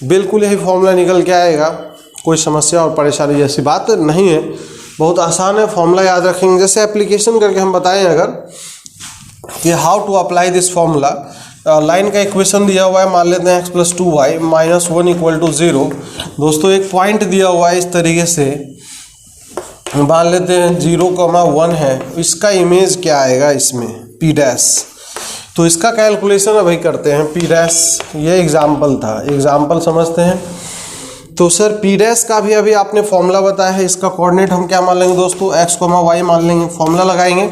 Speaker 1: बिल्कुल यही फॉर्मूला निकल के आएगा। कोई समस्या और परेशानी जैसी बात नहीं है, बहुत आसान है, फॉर्मूला याद रखेंगे। जैसे एप्लीकेशन करके हम बताएं अगर कि how to apply this formula. Line का इक्वेशन दिया हुआ है, मान लेते हैं x plus 2y minus 1 equal to 0। दोस्तों एक पॉइंट दिया हुआ है इस तरीके से, मान लेते हैं 0,1 है, इसका इमेज क्या आएगा इसमें, P डैश। तो इसका कैलकुलेशन अभी करते हैं। P डैश, ये एग्जाम्पल था, एग्जाम्पल समझते हैं। तो सर P डैश का भी अभी आपने फॉर्मूला बताया है, इसका कोऑर्डिनेट हम क्या मान लेंगे दोस्तों, x, y मान लेंगे, फॉर्मूला लगाएंगे।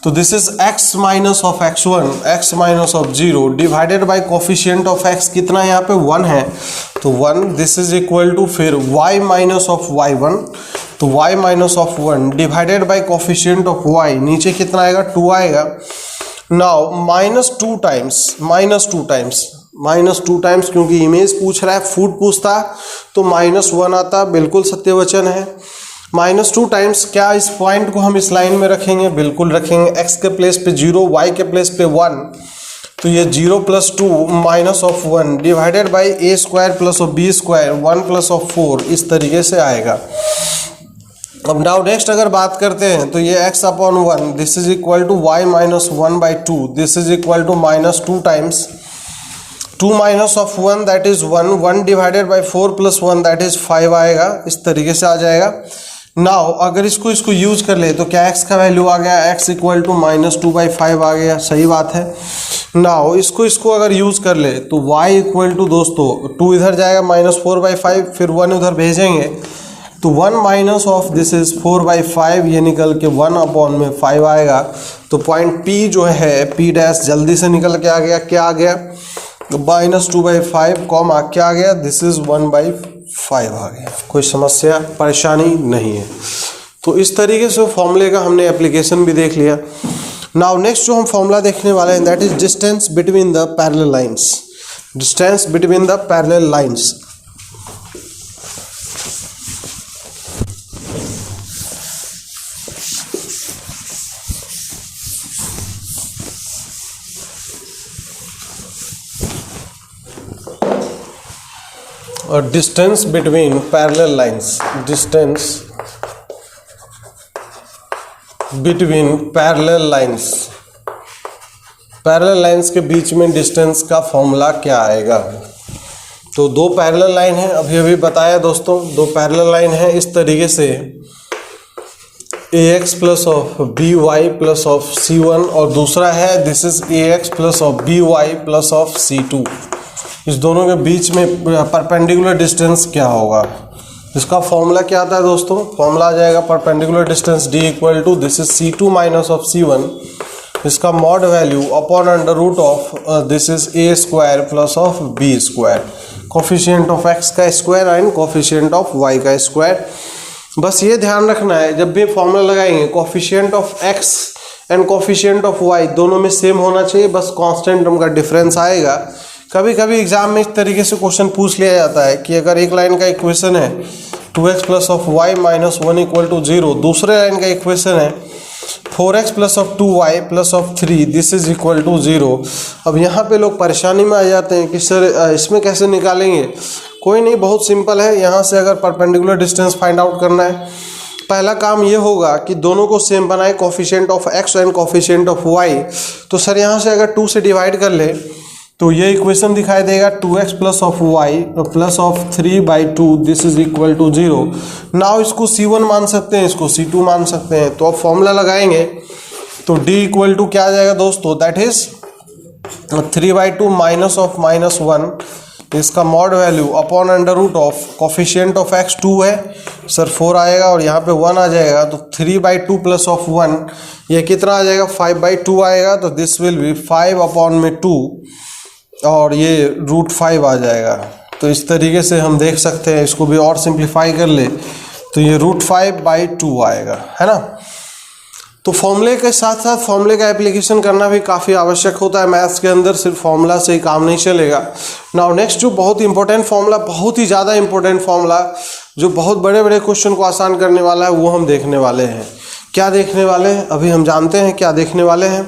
Speaker 1: तो this is x minus of x1, x minus of 0 divided by coefficient of x, कितना यहाँ पे 1 है, तो 1, दिस इज इक्वल टू फिर y माइनस ऑफ y1, तो y minus of 1 divided by coefficient of y, नीचे कितना आएगा, 2 आएगा। नाउ -2 टाइम्स, क्योंकि इमेज पूछ रहा है, फुट पूछता तो -1 आता, बिल्कुल सत्य वचन है। -2 टाइम्स, क्या इस पॉइंट को हम इस लाइन में रखेंगे? बिल्कुल रखेंगे। x के प्लेस पे 0, y के प्लेस पे 1, तो ये 0 + 2 -1 डिवाइडेड बाई a² + b² 1 + 4 इस तरीके से आएगा। अब नाउ नेक्स्ट अगर बात करते हैं तो ये x/1 this is equal to y - 1/2 this is equal to -2 times 2 - 1 that is 1 1 divided by 4 + 1 that is 5 आएगा। इस तरीके से आ जाएगा। नाउ अगर इसको यूज कर ले तो क्या x का वैल्यू आ गया? x इक्वल टू -2/5 आ गया। सही बात है। नाउ इसको अगर यूज कर ले तो y इक्वल टू दोस्तों 2 इधर जाएगा -4/5, फिर 1 उधर भेजेंगे तो 1 माइनस ऑफ दिस इज 4/5 ये निकल के 1/5 आएगा। तो पॉइंट P जो है P डैश जल्दी से निकल के आ गया। क्या आ गया? -2/5 कॉमा क्या आ गया? दिस इज 1/5 आ गया। कोई समस्या परेशानी नहीं है। तो इस तरीके से फॉर्मूले का हमने एप्लीकेशन भी देख लिया। नाउ नेक्स्ट जो हम फॉर्मूला देखने वाले हैं that is distance between the parallel lines. Distance between the parallel lines. और distance between parallel lines, distance between parallel lines, parallel lines के बीच में डिस्टेंस का फॉर्मूला क्या आएगा? तो दो पैरेलल लाइन है, अभी अभी बताया दोस्तों। दो पैरेलल लाइन है इस तरीके से ax plus of by plus of c1 और दूसरा है this is ax plus of by plus of c2। इस दोनों के बीच में परपेंडिकुलर डिस्टेंस क्या होगा? इसका फॉर्मूला क्या आता है दोस्तों? फॉर्मूला आ जाएगा perpendicular distance d equal to this is c2 minus of c1, इसका mod value upon under root of this is a² plus of b², coefficient of x का square and coefficient of y का square. बस ये ध्यान रखना है जब भी फॉर्मूला लगाएंगे coefficient of x and coefficient of y दोनों में सेम होना चाहिए। बस कांस्टेंट टर्म का डिफरेंस आएगा। कभी कभी एग्जाम में इस तरीके से क्वेश्चन पूछ लिया जाता है कि अगर एक लाइन का इक्वेशन है 2x plus of y minus 1 equal to 0, दूसरे लाइन का इक्वेशन है 4x plus of 2y plus of 3 this is equal to 0। अब यहाँ पे लोग परेशानी में आ जाते हैं कि सर इसमें कैसे निकालेंगे? कोई नहीं, बहुत सिंपल है। यहाँ से अगर परपेंडिकुलर डिस्टेंस फाइंड आउट करना है, पहला काम ये होगा कि दोनों को सेम बनाए, coefficient of x and coefficient of y। तो सर यहाँ से अगर 2 से डिवाइड कर ले तो ये इक्वेशन दिखाई देगा 2x plus of y plus of 3/2 this is equal to 0। Now इसको c1 मान सकते हैं, इसको c2 मान सकते हैं। तो अब फॉर्मूला लगाएंगे तो d इक्वल टू क्या आ जाएगा दोस्तों? दैट इज 3/2 माइनस ऑफ -1, इसका mod value upon under root of coefficient of x 2 है सर 4 आएगा और यहाँ पे 1 आ जाएगा। तो 3/2 प्लस ऑफ 1 ये कितना आ जाएगा? 5/2 आएगा। तो दिस विल बी 5/2 और ये √5 आ जाएगा। तो इस तरीके से हम देख सकते हैं। इसको भी और सिंप्लीफाई कर ले तो ये √5/2 आएगा, है ना। तो फॉर्मूले के साथ साथ फॉर्मूले का एप्लीकेशन करना भी काफ़ी आवश्यक होता है मैथ्स के अंदर। सिर्फ फॉर्मूला से ही काम नहीं चलेगा। नाउ नेक्स्ट जो बहुत इंपॉर्टेंट फॉर्मूला, बहुत ही ज़्यादा इंपॉर्टेंट फॉर्मूला जो बहुत बड़े बड़े क्वेश्चन को आसान करने वाला है वो हम देखने वाले हैं। क्या देखने वाले हैं अभी हम जानते हैं क्या देखने वाले हैं।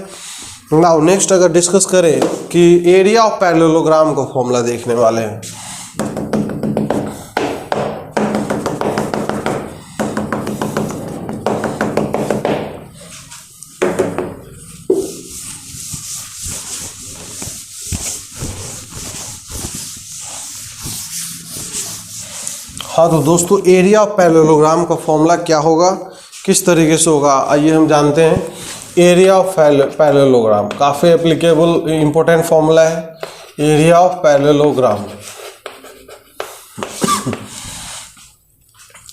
Speaker 1: नाउ नेक्स्ट अगर डिस्कस करें कि एरिया ऑफ पैरेललोग्राम का फॉर्मूला देखने वाले हैं। हाँ तो दोस्तों एरिया ऑफ पैरेललोग्राम का फॉर्मूला क्या होगा, किस तरीके से होगा, आइए हम जानते हैं। एरिया ऑफ पैरेललोग्राम काफ़ी एप्लीकेबल इंपॉर्टेंट फॉर्मूला है। Area of parallelogram,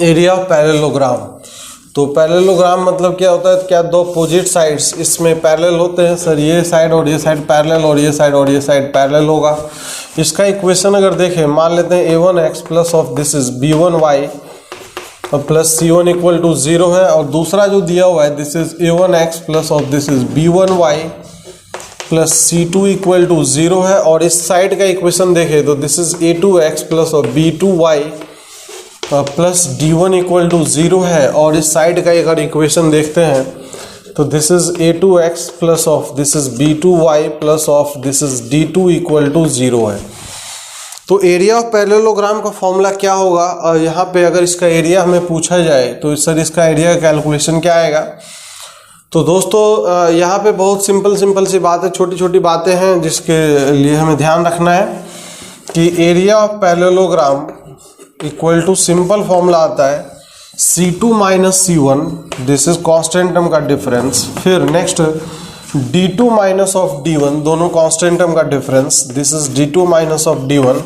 Speaker 1: area of parallelogram. तो पैरेललोग्राम मतलब क्या होता है? क्या दो अपोजिट साइड्स इसमें पैरेलल होते हैं सर, ये साइड और ये साइड पैरेलल और ये साइड और ये साइड पैरेलल होगा। इसका इक्वेशन अगर देखें, मान लेते हैं a1x plus of this is b1y और प्लस c1 इक्वल टू 0 है और दूसरा जो दिया हुआ है this is a1x plus of this is b1y plus c2 equal to 0 है और इस साइड का इक्वेशन देखें तो this is a2x plus of b2y plus d1 equal to 0 है, और इस साइड का अगर इक्वेशन देखते हैं तो this is a2x plus of this is b2y plus of this is d2 equal to 0 है। तो एरिया ऑफ पैरेललोग्राम का फॉर्मूला क्या होगा, यहाँ पे अगर इसका एरिया हमें पूछा जाए तो सर इसका एरिया का कैलकुलेशन क्या आएगा। तो दोस्तों यहाँ पे बहुत सिंपल सी बातें, छोटी छोटी बातें हैं जिसके लिए हमें ध्यान रखना है कि area of parallelogram equal to simple formula आता है C2 minus C1, this is constant term का डिफरेंस। फिर next D2 minus of D1, दोनों कांस्टेंट टर्म का difference, this is D2 minus of D1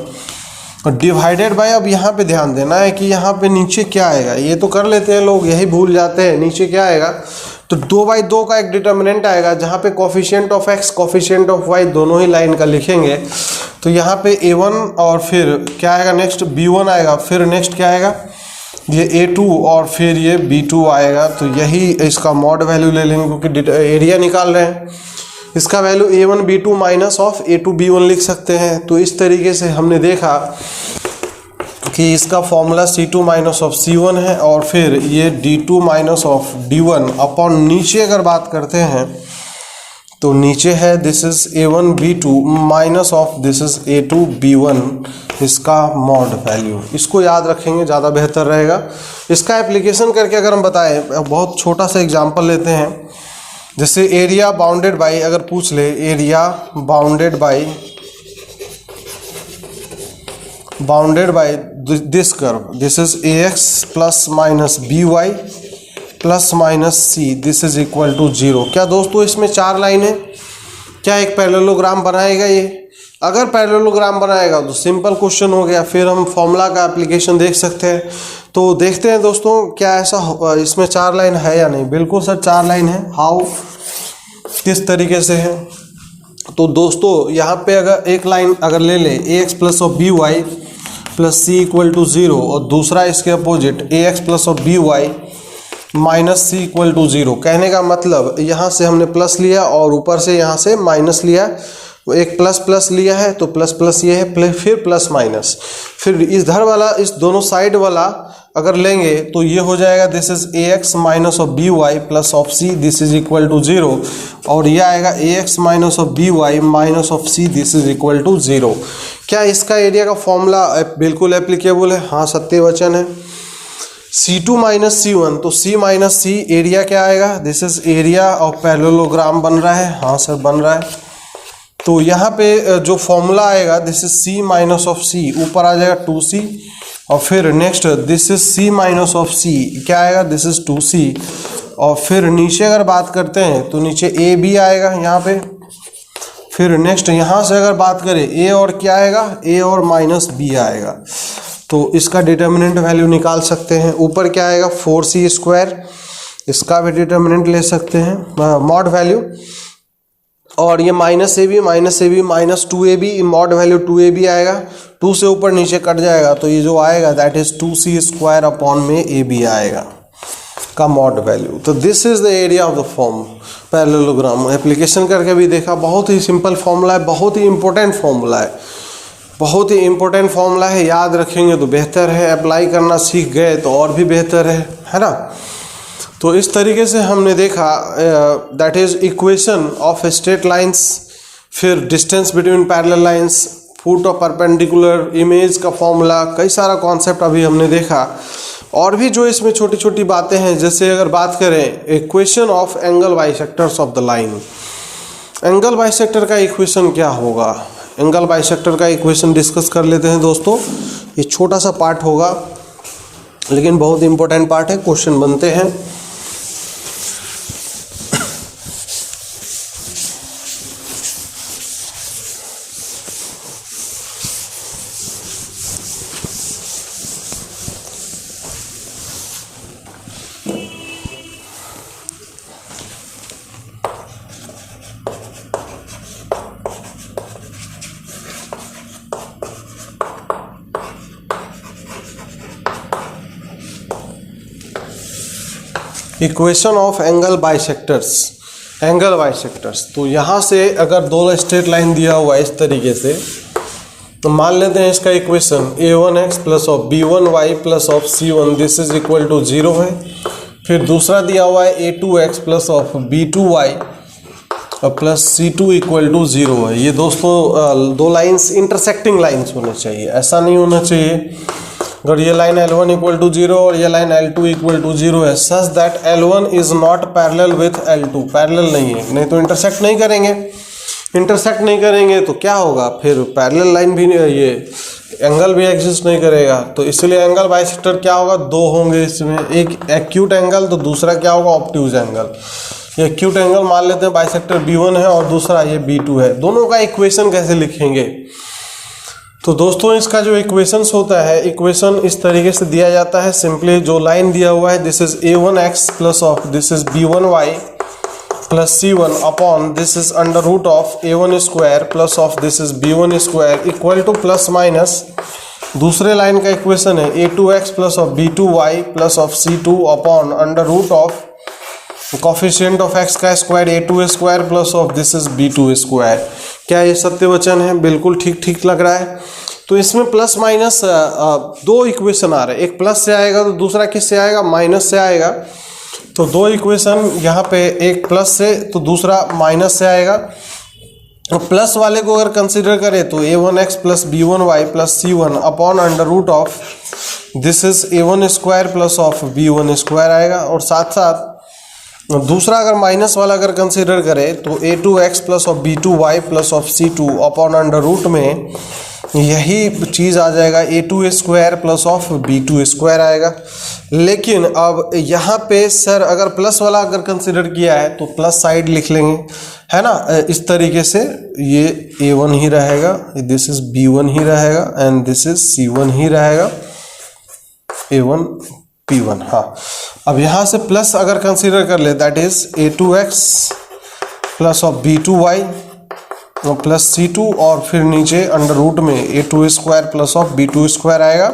Speaker 1: divided by. अब यहाँ पे ध्यान देना है कि यहाँ पे नीचे क्या आएगा, ये तो कर लेते हैं लोग, यही भूल जाते हैं। नीचे क्या आएगा तो 2/2 का एक डिटर्मिनेंट आएगा जहाँ पे coefficient of x coefficient of y दोनों ही लाइन का लिखेंगे। तो यहाँ पे a1 और फिर क्या आएगा नेक्स्ट b1 आएगा, फिर नेक्स्ट क्या आएगा ये a2 और फिर ये b2 आएगा। तो यही इसका मॉड वैल्यू ले लेंगे क्योंकि एरिया निकाल रहे हैं। इसका value a1 b2 minus of a2 b1 लिख सकते हैं। तो इस तरीके से हमने देखा कि इसका formula C2 minus of C1 है, और फिर ये D2 minus of D1 upon नीचे अगर बात करते हैं तो नीचे है this is a1 b2 minus of this is a2 b1, इसका मॉड वैल्यू। इसको याद रखेंगे ज़्यादा बेहतर रहेगा। इसका एप्लीकेशन करके अगर हम बताएं, बहुत छोटा सा एग्जांपल लेते हैं, जैसे एरिया बाउंडेड बाई अगर पूछ ले, area bounded by this curve, this is ax plus minus by plus minus c, this is equal to 0। क्या दोस्तों इसमें 4 लाइन है, क्या एक पैरेललोग्राम बनाएगा ये? अगर पैरेललोग्राम बनाएगा तो सिंपल क्वेश्चन हो गया, फिर हम फॉर्मूला का एप्लीकेशन देख सकते हैं। तो देखते हैं दोस्तों क्या ऐसा इसमें 4 लाइन है या नहीं। बिल्कुल सर 4 लाइन है। हाउ, किस तरीके से है? तो दोस्तों यहाँ पे अगर एक लाइन अगर ले ले ax plus of by plus c equal to 0, और दूसरा इसके opposite ax plus of by minus c equal to 0। कहने का मतलब यहाँ से हमने प्लस लिया और ऊपर से यहाँ से माइनस लिया, एक प्लस प्लस लिया है तो प्लस प्लस ये है, फिर प्लस माइनस, फिर इधर वाला इस दोनों साइड वाला अगर लेंगे तो ये हो जाएगा this is ax minus of by plus of c, this is equal to 0, और ये आएगा ax minus of by minus of c, this is equal to 0। क्या इसका एरिया का फॉर्मूला बिल्कुल एप्लीकेबल है? हाँ, सत्य वचन है। C2 माइनस C1, तो C माइनस C एरिया क्या आएगा, this is area of parallelogram बन रहा है। हाँ सर बन रहा है। तो यहाँ पे जो फॉर्मूला आएगा this is C minus of C, ऊपर आ जाएगा 2C, और फिर next this is C minus of C, क्या आएगा दिस इज 2C, और फिर नीचे अगर बात करते हैं तो नीचे AB आएगा यहाँ पे। फिर नेक्स्ट यहाँ से अगर बात करें A और क्या आएगा, A और माइनस B आएगा। तो इसका डिटर्मिनेंट वैल्यू निकाल सकते हैं। ऊपर क्या आएगा 4c स्क्वायर, इसका भी डिटर्मिनेंट ले सकते हैं मॉड वैल्यू, और ये minus a b minus 2ab, mod value 2ab आएगा, 2 से ऊपर नीचे कट जाएगा तो ये जो आएगा that is 2c square upon में ab आएगा का मॉड वैल्यू। तो this is the area of the form parallelogram. Application करके भी देखा, बहुत ही सिंपल फॉर्मूला है, बहुत ही इंपॉर्टेंट फॉर्मूला है, बहुत ही इंपॉर्टेंट फॉर्मूला है। याद रखेंगे तो बेहतर है, अप्लाई करना सीख गए तो और भी बेहतर है ना। तो इस तरीके से हमने देखा that is equation of straight lines, फिर distance between parallel lines, foot of perpendicular, image का फॉर्मूला, कई सारा कॉन्सेप्ट अभी हमने देखा। और भी जो इसमें छोटी छोटी बातें हैं, जैसे अगर बात करें equation of angle bisectors of the line, angle bisector का इक्वेशन क्या होगा, एंगल बाइसेक्टर का इक्वेशन डिस्कस कर लेते हैं दोस्तों। ये छोटा सा पार्ट होगा लेकिन बहुत इंपॉर्टेंट पार्ट है, क्वेश्चन बनते हैं। Equation of angle bisectors, angle bisectors. तो यहाँ से अगर दो स्ट्रेट लाइन दिया हुआ है इस तरीके से, तो मान लेते हैं इसका equation a1x plus of b1y plus of c1 this is equal to 0 है। फिर दूसरा दिया हुआ है a2x plus of b2y plus c2 equal to 0 है। ये दोस्तों दो लाइंस इंटरसेक्टिंग लाइंस होने चाहिए, ऐसा नहीं होना चाहिए अगर ये लाइन L1 इक्वल टू 0 और ये लाइन L2 इक्वल टू 0 है such that L1 is not parallel with L2, parallel नहीं है, नहीं तो इंटरसेक्ट नहीं करेंगे। इंटरसेक्ट नहीं करेंगे तो क्या होगा, फिर पैरेलल लाइन भी ये एंगल भी एग्जिस्ट नहीं करेगा। तो इसलिए एंगल बाइसेक्टर क्या होगा, दो होंगे इसमें, एक एक्यूट एंगल तो दूसरा क्या होगा ऑब्ट्यूज एंगल। ये एक्यूट एंगल मान लेते हैं बाइसेक्टर B1 है और दूसरा ये B2 है। दोनों का इक्वेशन कैसे लिखेंगे, तो दोस्तों इसका जो इक्वेशंस होता है, इक्वेशन इस तरीके से दिया जाता है। सिंपली जो लाइन दिया हुआ है this is a1x plus of this is b1y plus c1 upon this is under root of a1 square plus of this is b1 square equal to plus minus दूसरे लाइन का equation है a2x plus of b2y plus of c2 upon under root of coefficient of x का square a2 square plus of this is b2 square. क्या ये सत्य वचन है, बिल्कुल ठीक ठीक लग रहा है। तो इसमें प्लस माइनस दो इक्वेशन आ रहे हैं, एक प्लस से आएगा तो दूसरा किससे आएगा, माइनस से आएगा। तो दो इक्वेशन यहाँ पे, एक प्लस से तो दूसरा माइनस से आएगा। तो प्लस वाले को अगर कंसिडर करें तो a1x plus b1y plus c1 upon under root of this is a1 square plus of b1 square आएगा। और साथ साथ दूसरा अगर माइनस वाला अगर कंसिडर करें तो a2x plus of b2y plus of c2 upon under root में यही चीज़ आ जाएगा a2 square plus of b2 square आएगा। लेकिन अब यहाँ पे सर अगर प्लस वाला अगर कंसिडर किया है तो प्लस साइड लिख लेंगे, है ना, इस तरीके से ये a1 ही रहेगा, दिस इज b1 ही रहेगा एंड दिस इज c1 ही रहेगा, a1 p1। हाँ, अब यहाँ से प्लस अगर कंसीडर कर ले that is a2x plus of b2y plus c2 और फिर नीचे अंडर रूट में a2 square plus of b2 square आएगा।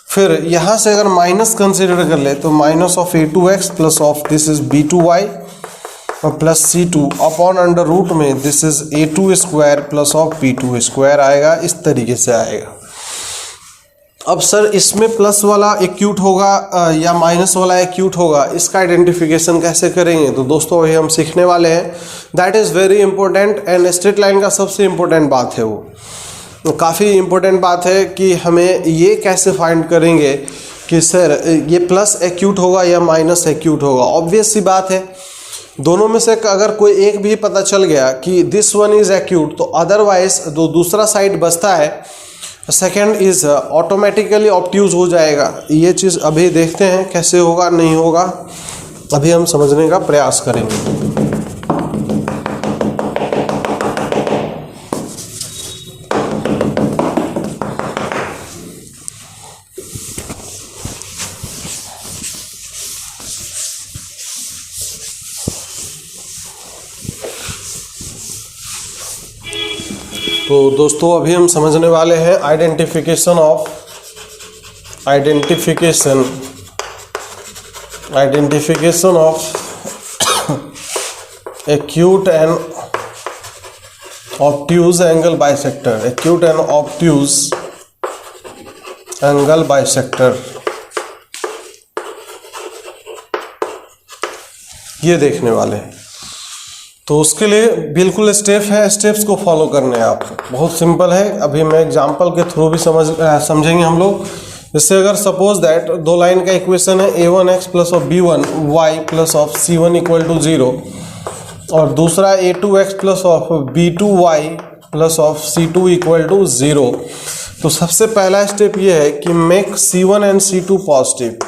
Speaker 1: फिर यहाँ से अगर माइनस कंसीडर कर ले तो minus of a2x plus of this is b2y plus c2 upon under root में this is a2 square plus of b2 square आएगा, इस तरीके से आएगा। अब सर इसमें प्लस वाला एक्यूट होगा या माइनस वाला एक्यूट होगा, इसका आइडेंटिफिकेशन कैसे करेंगे, तो दोस्तों ये हम सीखने वाले हैं। That is very important and straight line का सबसे इम्पोर्टेंट बात है वो, तो काफ़ी इम्पोर्टेंट बात है कि हमें ये कैसे फाइंड करेंगे कि सर ये प्लस एक्यूट होगा या माइनस एक्यूट होगा। ऑब्वियस सी बात है, दोनों में से अगर कोई एक भी पता चल गया कि दिस वन इज़ एक्यूट तो अदरवाइज जो दूसरा साइड बचता है सेकेंड इज ऑटोमेटिकली ऑब्ट्यूज हो जाएगा। ये चीज़ अभी देखते हैं कैसे होगा नहीं होगा, अभी हम समझने का प्रयास करेंगे। तो दोस्तों अभी हम समझने वाले हैं identification of acute and obtuse angle bisector, acute and obtuse angle bisector, ये देखने वाले हैं। तो उसके लिए बिल्कुल स्टेप है, स्टेप्स को फॉलो करने हैं आपको, बहुत सिंपल है। अभी मैं एग्जांपल के थ्रू भी समझेंगे हम लोग। जैसे अगर सपोज दैट दो लाइन का इक्वेशन है a1x plus of b1y plus of c1 equal to 0 और दूसरा a2x plus of b2y plus of c2 equal to 0। तो सबसे पहला स्टेप ये है कि make c1 and c2 positive,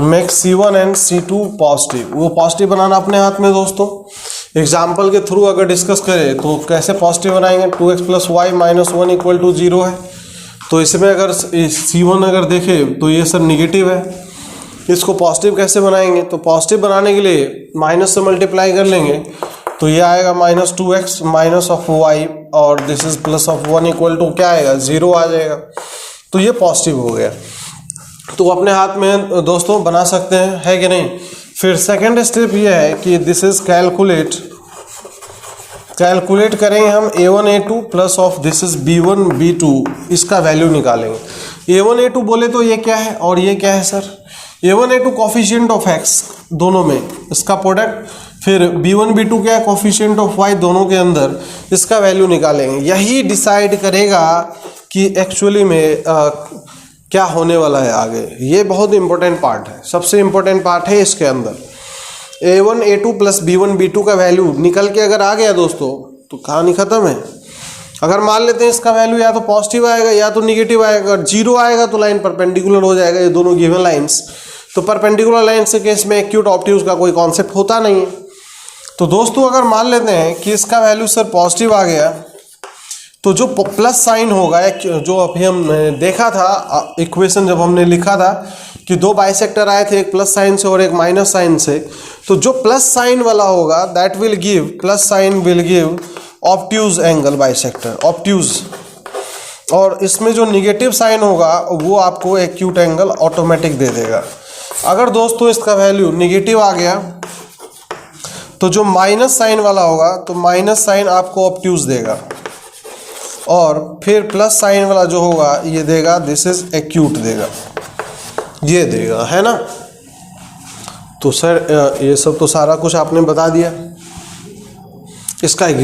Speaker 1: make c1 and c2 positive. वो पॉजिटिव बनाना अपने हाथ में दोस्तों। एग्जाम्पल के थ्रू अगर डिस्कस करें तो कैसे पॉजिटिव बनाएंगे, 2x plus y minus 1 equal to 0 है। तो इसमें अगर c1 अगर देखें तो ये सब निगेटिव है, इसको पॉजिटिव कैसे बनाएंगे, तो पॉजिटिव बनाने के लिए माइनस से मल्टीप्लाई कर लेंगे तो ये आएगा minus 2x minus of y और this is plus of 1 equal to क्या आएगा, 0 आ जाएगा। तो ये पॉजिटिव हो गया। तो अपने हाथ में दोस्तों बना सकते हैं, है कि नहीं। फिर सेकेंड स्टेप ये है कि दिस इज कैलकुलेट कैलकुलेट करेंगे हम a1 a2 plus of this is b1 b2, इसका वैल्यू निकालेंगे। a1 a2 बोले तो ये क्या है और ये क्या है sir? a1 a2 coefficient of x दोनों में, इसका प्रोडक्ट, फिर b1 b2 क्या है? कोफिशिएंट ऑफ y दोनों के अंदर, इसका वैल्यू निकालेंगे। यही डिसाइड करेगा कि एक्चुअली में क्या होने वाला है आगे। ये बहुत इंपॉर्टेंट पार्ट है, सबसे इंपॉर्टेंट पार्ट है इसके अंदर। a1 a2 plus b1 b2 का वैल्यू निकल के अगर आ गया दोस्तों तो कहानी खत्म है। अगर मान लेते हैं इसका वैल्यू या तो पॉजिटिव आएगा या तो निगेटिव आएगा, अगर जीरो आएगा तो लाइन परपेंडिकुलर हो जाएगा, ये दोनों गिवन लाइंस। तो परपेंडिकुलर लाइन के केस में एक्यूट ऑब्ट्यूज का कोई कॉन्सेप्ट होता नहीं है। तो दोस्तों अगर मान लेते हैं कि इसका वैल्यू सर पॉजिटिव आ गया, तो जो प्लस साइन होगा, जो अभी हम देखा था इक्वेशन जब हमने लिखा था कि दो बाइसेक्टर आए थे, एक प्लस साइन से और एक माइनस साइन से, तो जो प्लस साइन वाला होगा that will give, plus sign will give obtuse angle bisector, obtuse. और इसमें जो निगेटिव साइन होगा वो आपको एक्यूट एंगल ऑटोमेटिक दे देगा। अगर दोस्तों इसका वैल्यू निगेटिव आ गया तो जो माइनस साइन वाला होगा तो माइनस साइन आपको ऑब्ट्यूज देगा, और फिर प्लस साइन वाला जो होगा ये देगा, दिस इज एक्यूट देगा, ये देगा, है ना। तो सर ये सब तो सारा कुछ आपने बता दिया। इसका एक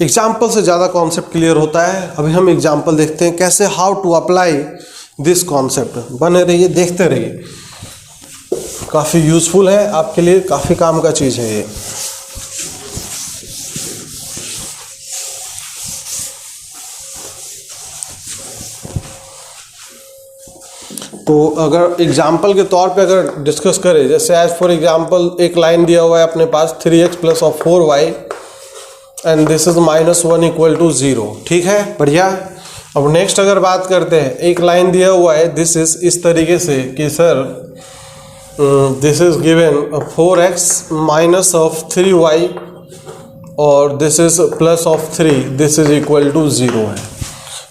Speaker 1: एग्जाम्पल से ज़्यादा कॉन्सेप्ट क्लियर होता है। अभी हम एग्जाम्पल देखते हैं कैसे, how to apply this concept. बने रहिए, देखते रहिए, काफ़ी यूजफुल है आपके लिए, काफ़ी काम का चीज़ है ये। तो अगर एग्जाम्पल के तौर पे अगर डिस्कस करें, जैसे एज फॉर एग्जाम्पल एक लाइन दिया हुआ है अपने पास 3x plus of 4y and this is -1 equal to 0, ठीक है, बढ़िया। अब नेक्स्ट अगर बात करते हैं, एक लाइन दिया हुआ है दिस इज इस तरीके से कि sir this is given 4x minus of 3y और this is plus of 3, this is equal to 0 है।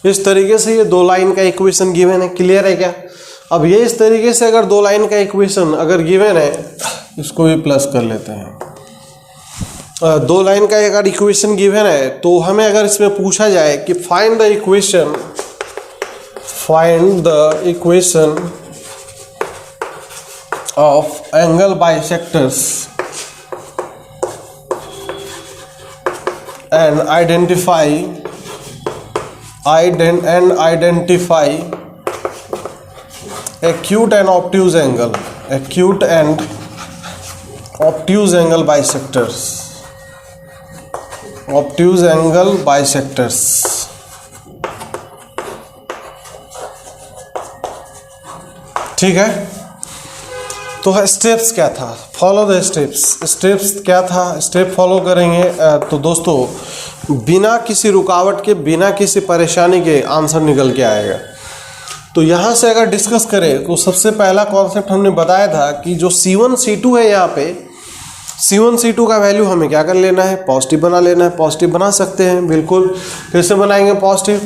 Speaker 1: इस तरीके से ये दो लाइन का इक्वेशन गिवन है, क्लियर है क्या? अब ये इस तरीके से अगर दो लाइन का इक्वेशन अगर गिवन है, इसको भी प्लस कर लेते हैं। दो लाइन का अगर इक्वेशन गिवन है तो हमें अगर इसमें पूछा जाए कि find the equation of angle bisectors and identify acute and obtuse angle bisectors, ठीक है। तो स्टेप्स क्या था, फॉलो द स्टेप्स क्या था, स्टेप फॉलो करेंगे तो दोस्तों बिना किसी रुकावट के, बिना किसी परेशानी के आंसर निकल के आएगा। तो यहाँ से अगर डिस्कस करें तो सबसे पहला कॉन्सेप्ट हमने बताया था कि जो C1 C2 है, यहाँ पे C1 C2 का वैल्यू हमें क्या कर लेना है, पॉजिटिव बना लेना है। पॉजिटिव बना सकते हैं, बिल्कुल। कैसे बनाएंगे पॉजिटिव?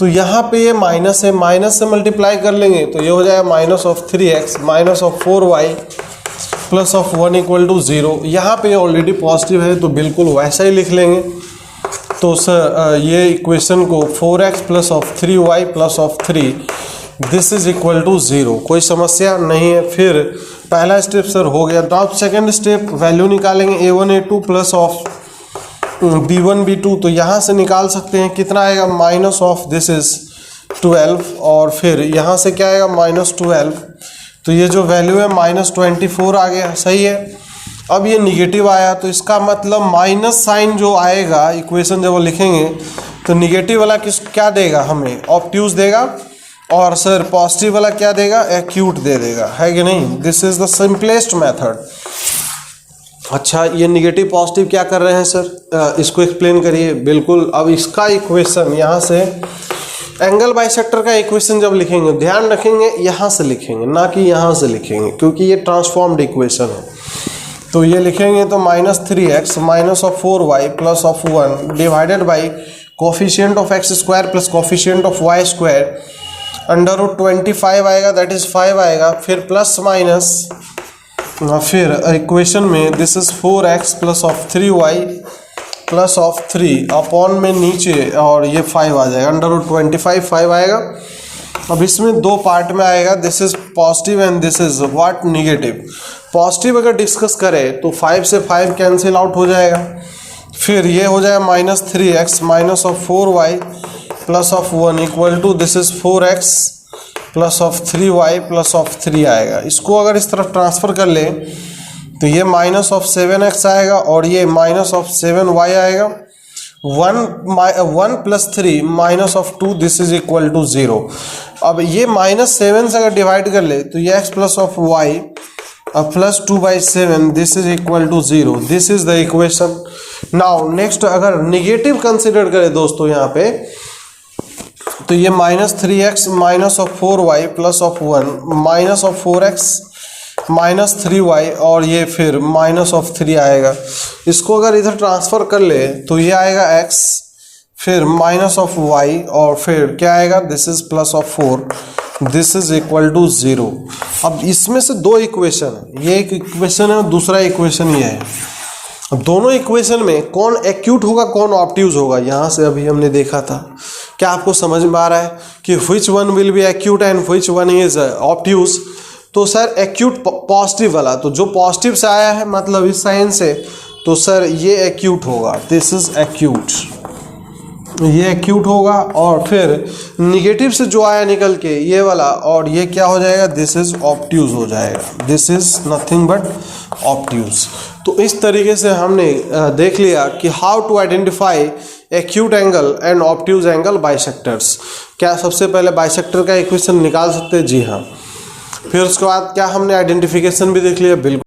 Speaker 1: तो यहाँ पे ये माइनस है, माइनस से मल्टीप्लाई कर लेंगे तो ये हो जाएगा minus of 3x minus of 4y plus of 1 equal to 0। यहाँ पे ऑलरेडी पॉजिटिव है तो बिल्कुल वैसा ही लिख लेंगे। तो सर ये इक्वेशन को 4x plus of 3y plus of 3 this is equal to 0, कोई समस्या नहीं है। फिर पहला स्टेप सर हो गया। नाउ सेकेंड स्टेप, वैल्यू निकालेंगे a1 a2 plus of b1 b2। तो यहाँ से निकाल सकते हैं, कितना आएगा, माइनस ऑफ दिस इज 12, और फिर यहाँ से क्या आएगा, -12। तो ये जो वैल्यू है -24 आ गया, सही है। अब ये निगेटिव आया तो इसका मतलब माइनस साइन जो आएगा इक्वेशन जब वो लिखेंगे तो निगेटिव वाला क्या देगा, हमें ऑब्ट्यूज देगा, और सर पॉजिटिव वाला क्या देगा, एक्यूट दे देगा, है कि नहीं। This is the simplest method. अच्छा, ये निगेटिव पॉजिटिव क्या कर रहे हैं सर, इसको एक्सप्लेन करिए। बिल्कुल, अब इसका इक्वेशन यहाँ से एंगल बाइसेक्टर का इक्वेशन जब लिखेंगे, ध्यान रखेंगे यहाँ से लिखेंगे, ना कि यहाँ से लिखेंगे, क्योंकि ये ट्रांसफॉर्म्ड इक्वेशन है। तो ये लिखेंगे तो -3x minus of 4y plus of 1 divided by coefficient of x square plus coefficient of y square √25 आएगा, दैट इज 5 आएगा। फिर प्लस माइनस, फिर इक्वेशन में this is 4x plus of 3y plus of 3 upon में नीचे और ये 5 आ जाएगा, √25 5 आएगा। अब इसमें दो पार्ट में आएगा, this is positive and this is what, negative. Positive अगर डिस्कस करें तो 5 से 5 कैंसिल आउट हो जाएगा, फिर ये हो जाएगा -3x minus of 4y plus of 1 equal to this is 4x plus of 3y plus of 3 आएगा। इसको अगर इस तरफ ट्रांसफर कर ले तो ये माइनस ऑफ 7x आएगा और ये माइनस ऑफ 7y आएगा। 1 plus 3 minus of 2 this is equal to 0। अब ये -7 से अगर डिवाइड कर ले तो ये x plus of y plus 2/7 this is equal to 0। This is the equation. Now next अगर निगेटिव कंसिडर करें दोस्तों यहाँ पे, तो ये -3x minus of 4y plus of 1 minus of 4x minus 3y और ये फिर माइनस ऑफ 3 आएगा। इसको अगर इधर ट्रांसफर कर ले तो ये आएगा x, फिर माइनस ऑफ y और फिर क्या आएगा, this is plus of 4 this is equal to 0। अब इसमें से दो इक्वेशन है, ये एक इक्वेशन है और दूसरा इक्वेशन ये है। अब दोनों इक्वेशन में कौन एक्यूट होगा कौन ऑब्ट्यूज होगा, यहाँ से अभी हमने देखा था। क्या आपको समझ में आ रहा है कि which one will be acute and which one is obtuse? तो सर एक्यूट पॉजिटिव वाला, तो जो पॉजिटिव से आया है मतलब इस साइन से, तो सर ये एक्यूट होगा, दिस इज एक्यूट, ये एक्यूट होगा। और फिर निगेटिव से जो आया निकल के ये वाला, और ये क्या हो जाएगा, दिस इज ऑब्ट्यूज हो जाएगा, this is nothing but obtuse. तो इस तरीके से हमने देख लिया कि how to identify acute angle and obtuse angle bisectors. क्या सबसे पहले बाइसेक्टर का इक्वेशन निकाल सकते हैं? जी हाँ। फिर उसके बाद क्या हमने आइडेंटिफिकेशन भी देख लिया, बिल्कुल।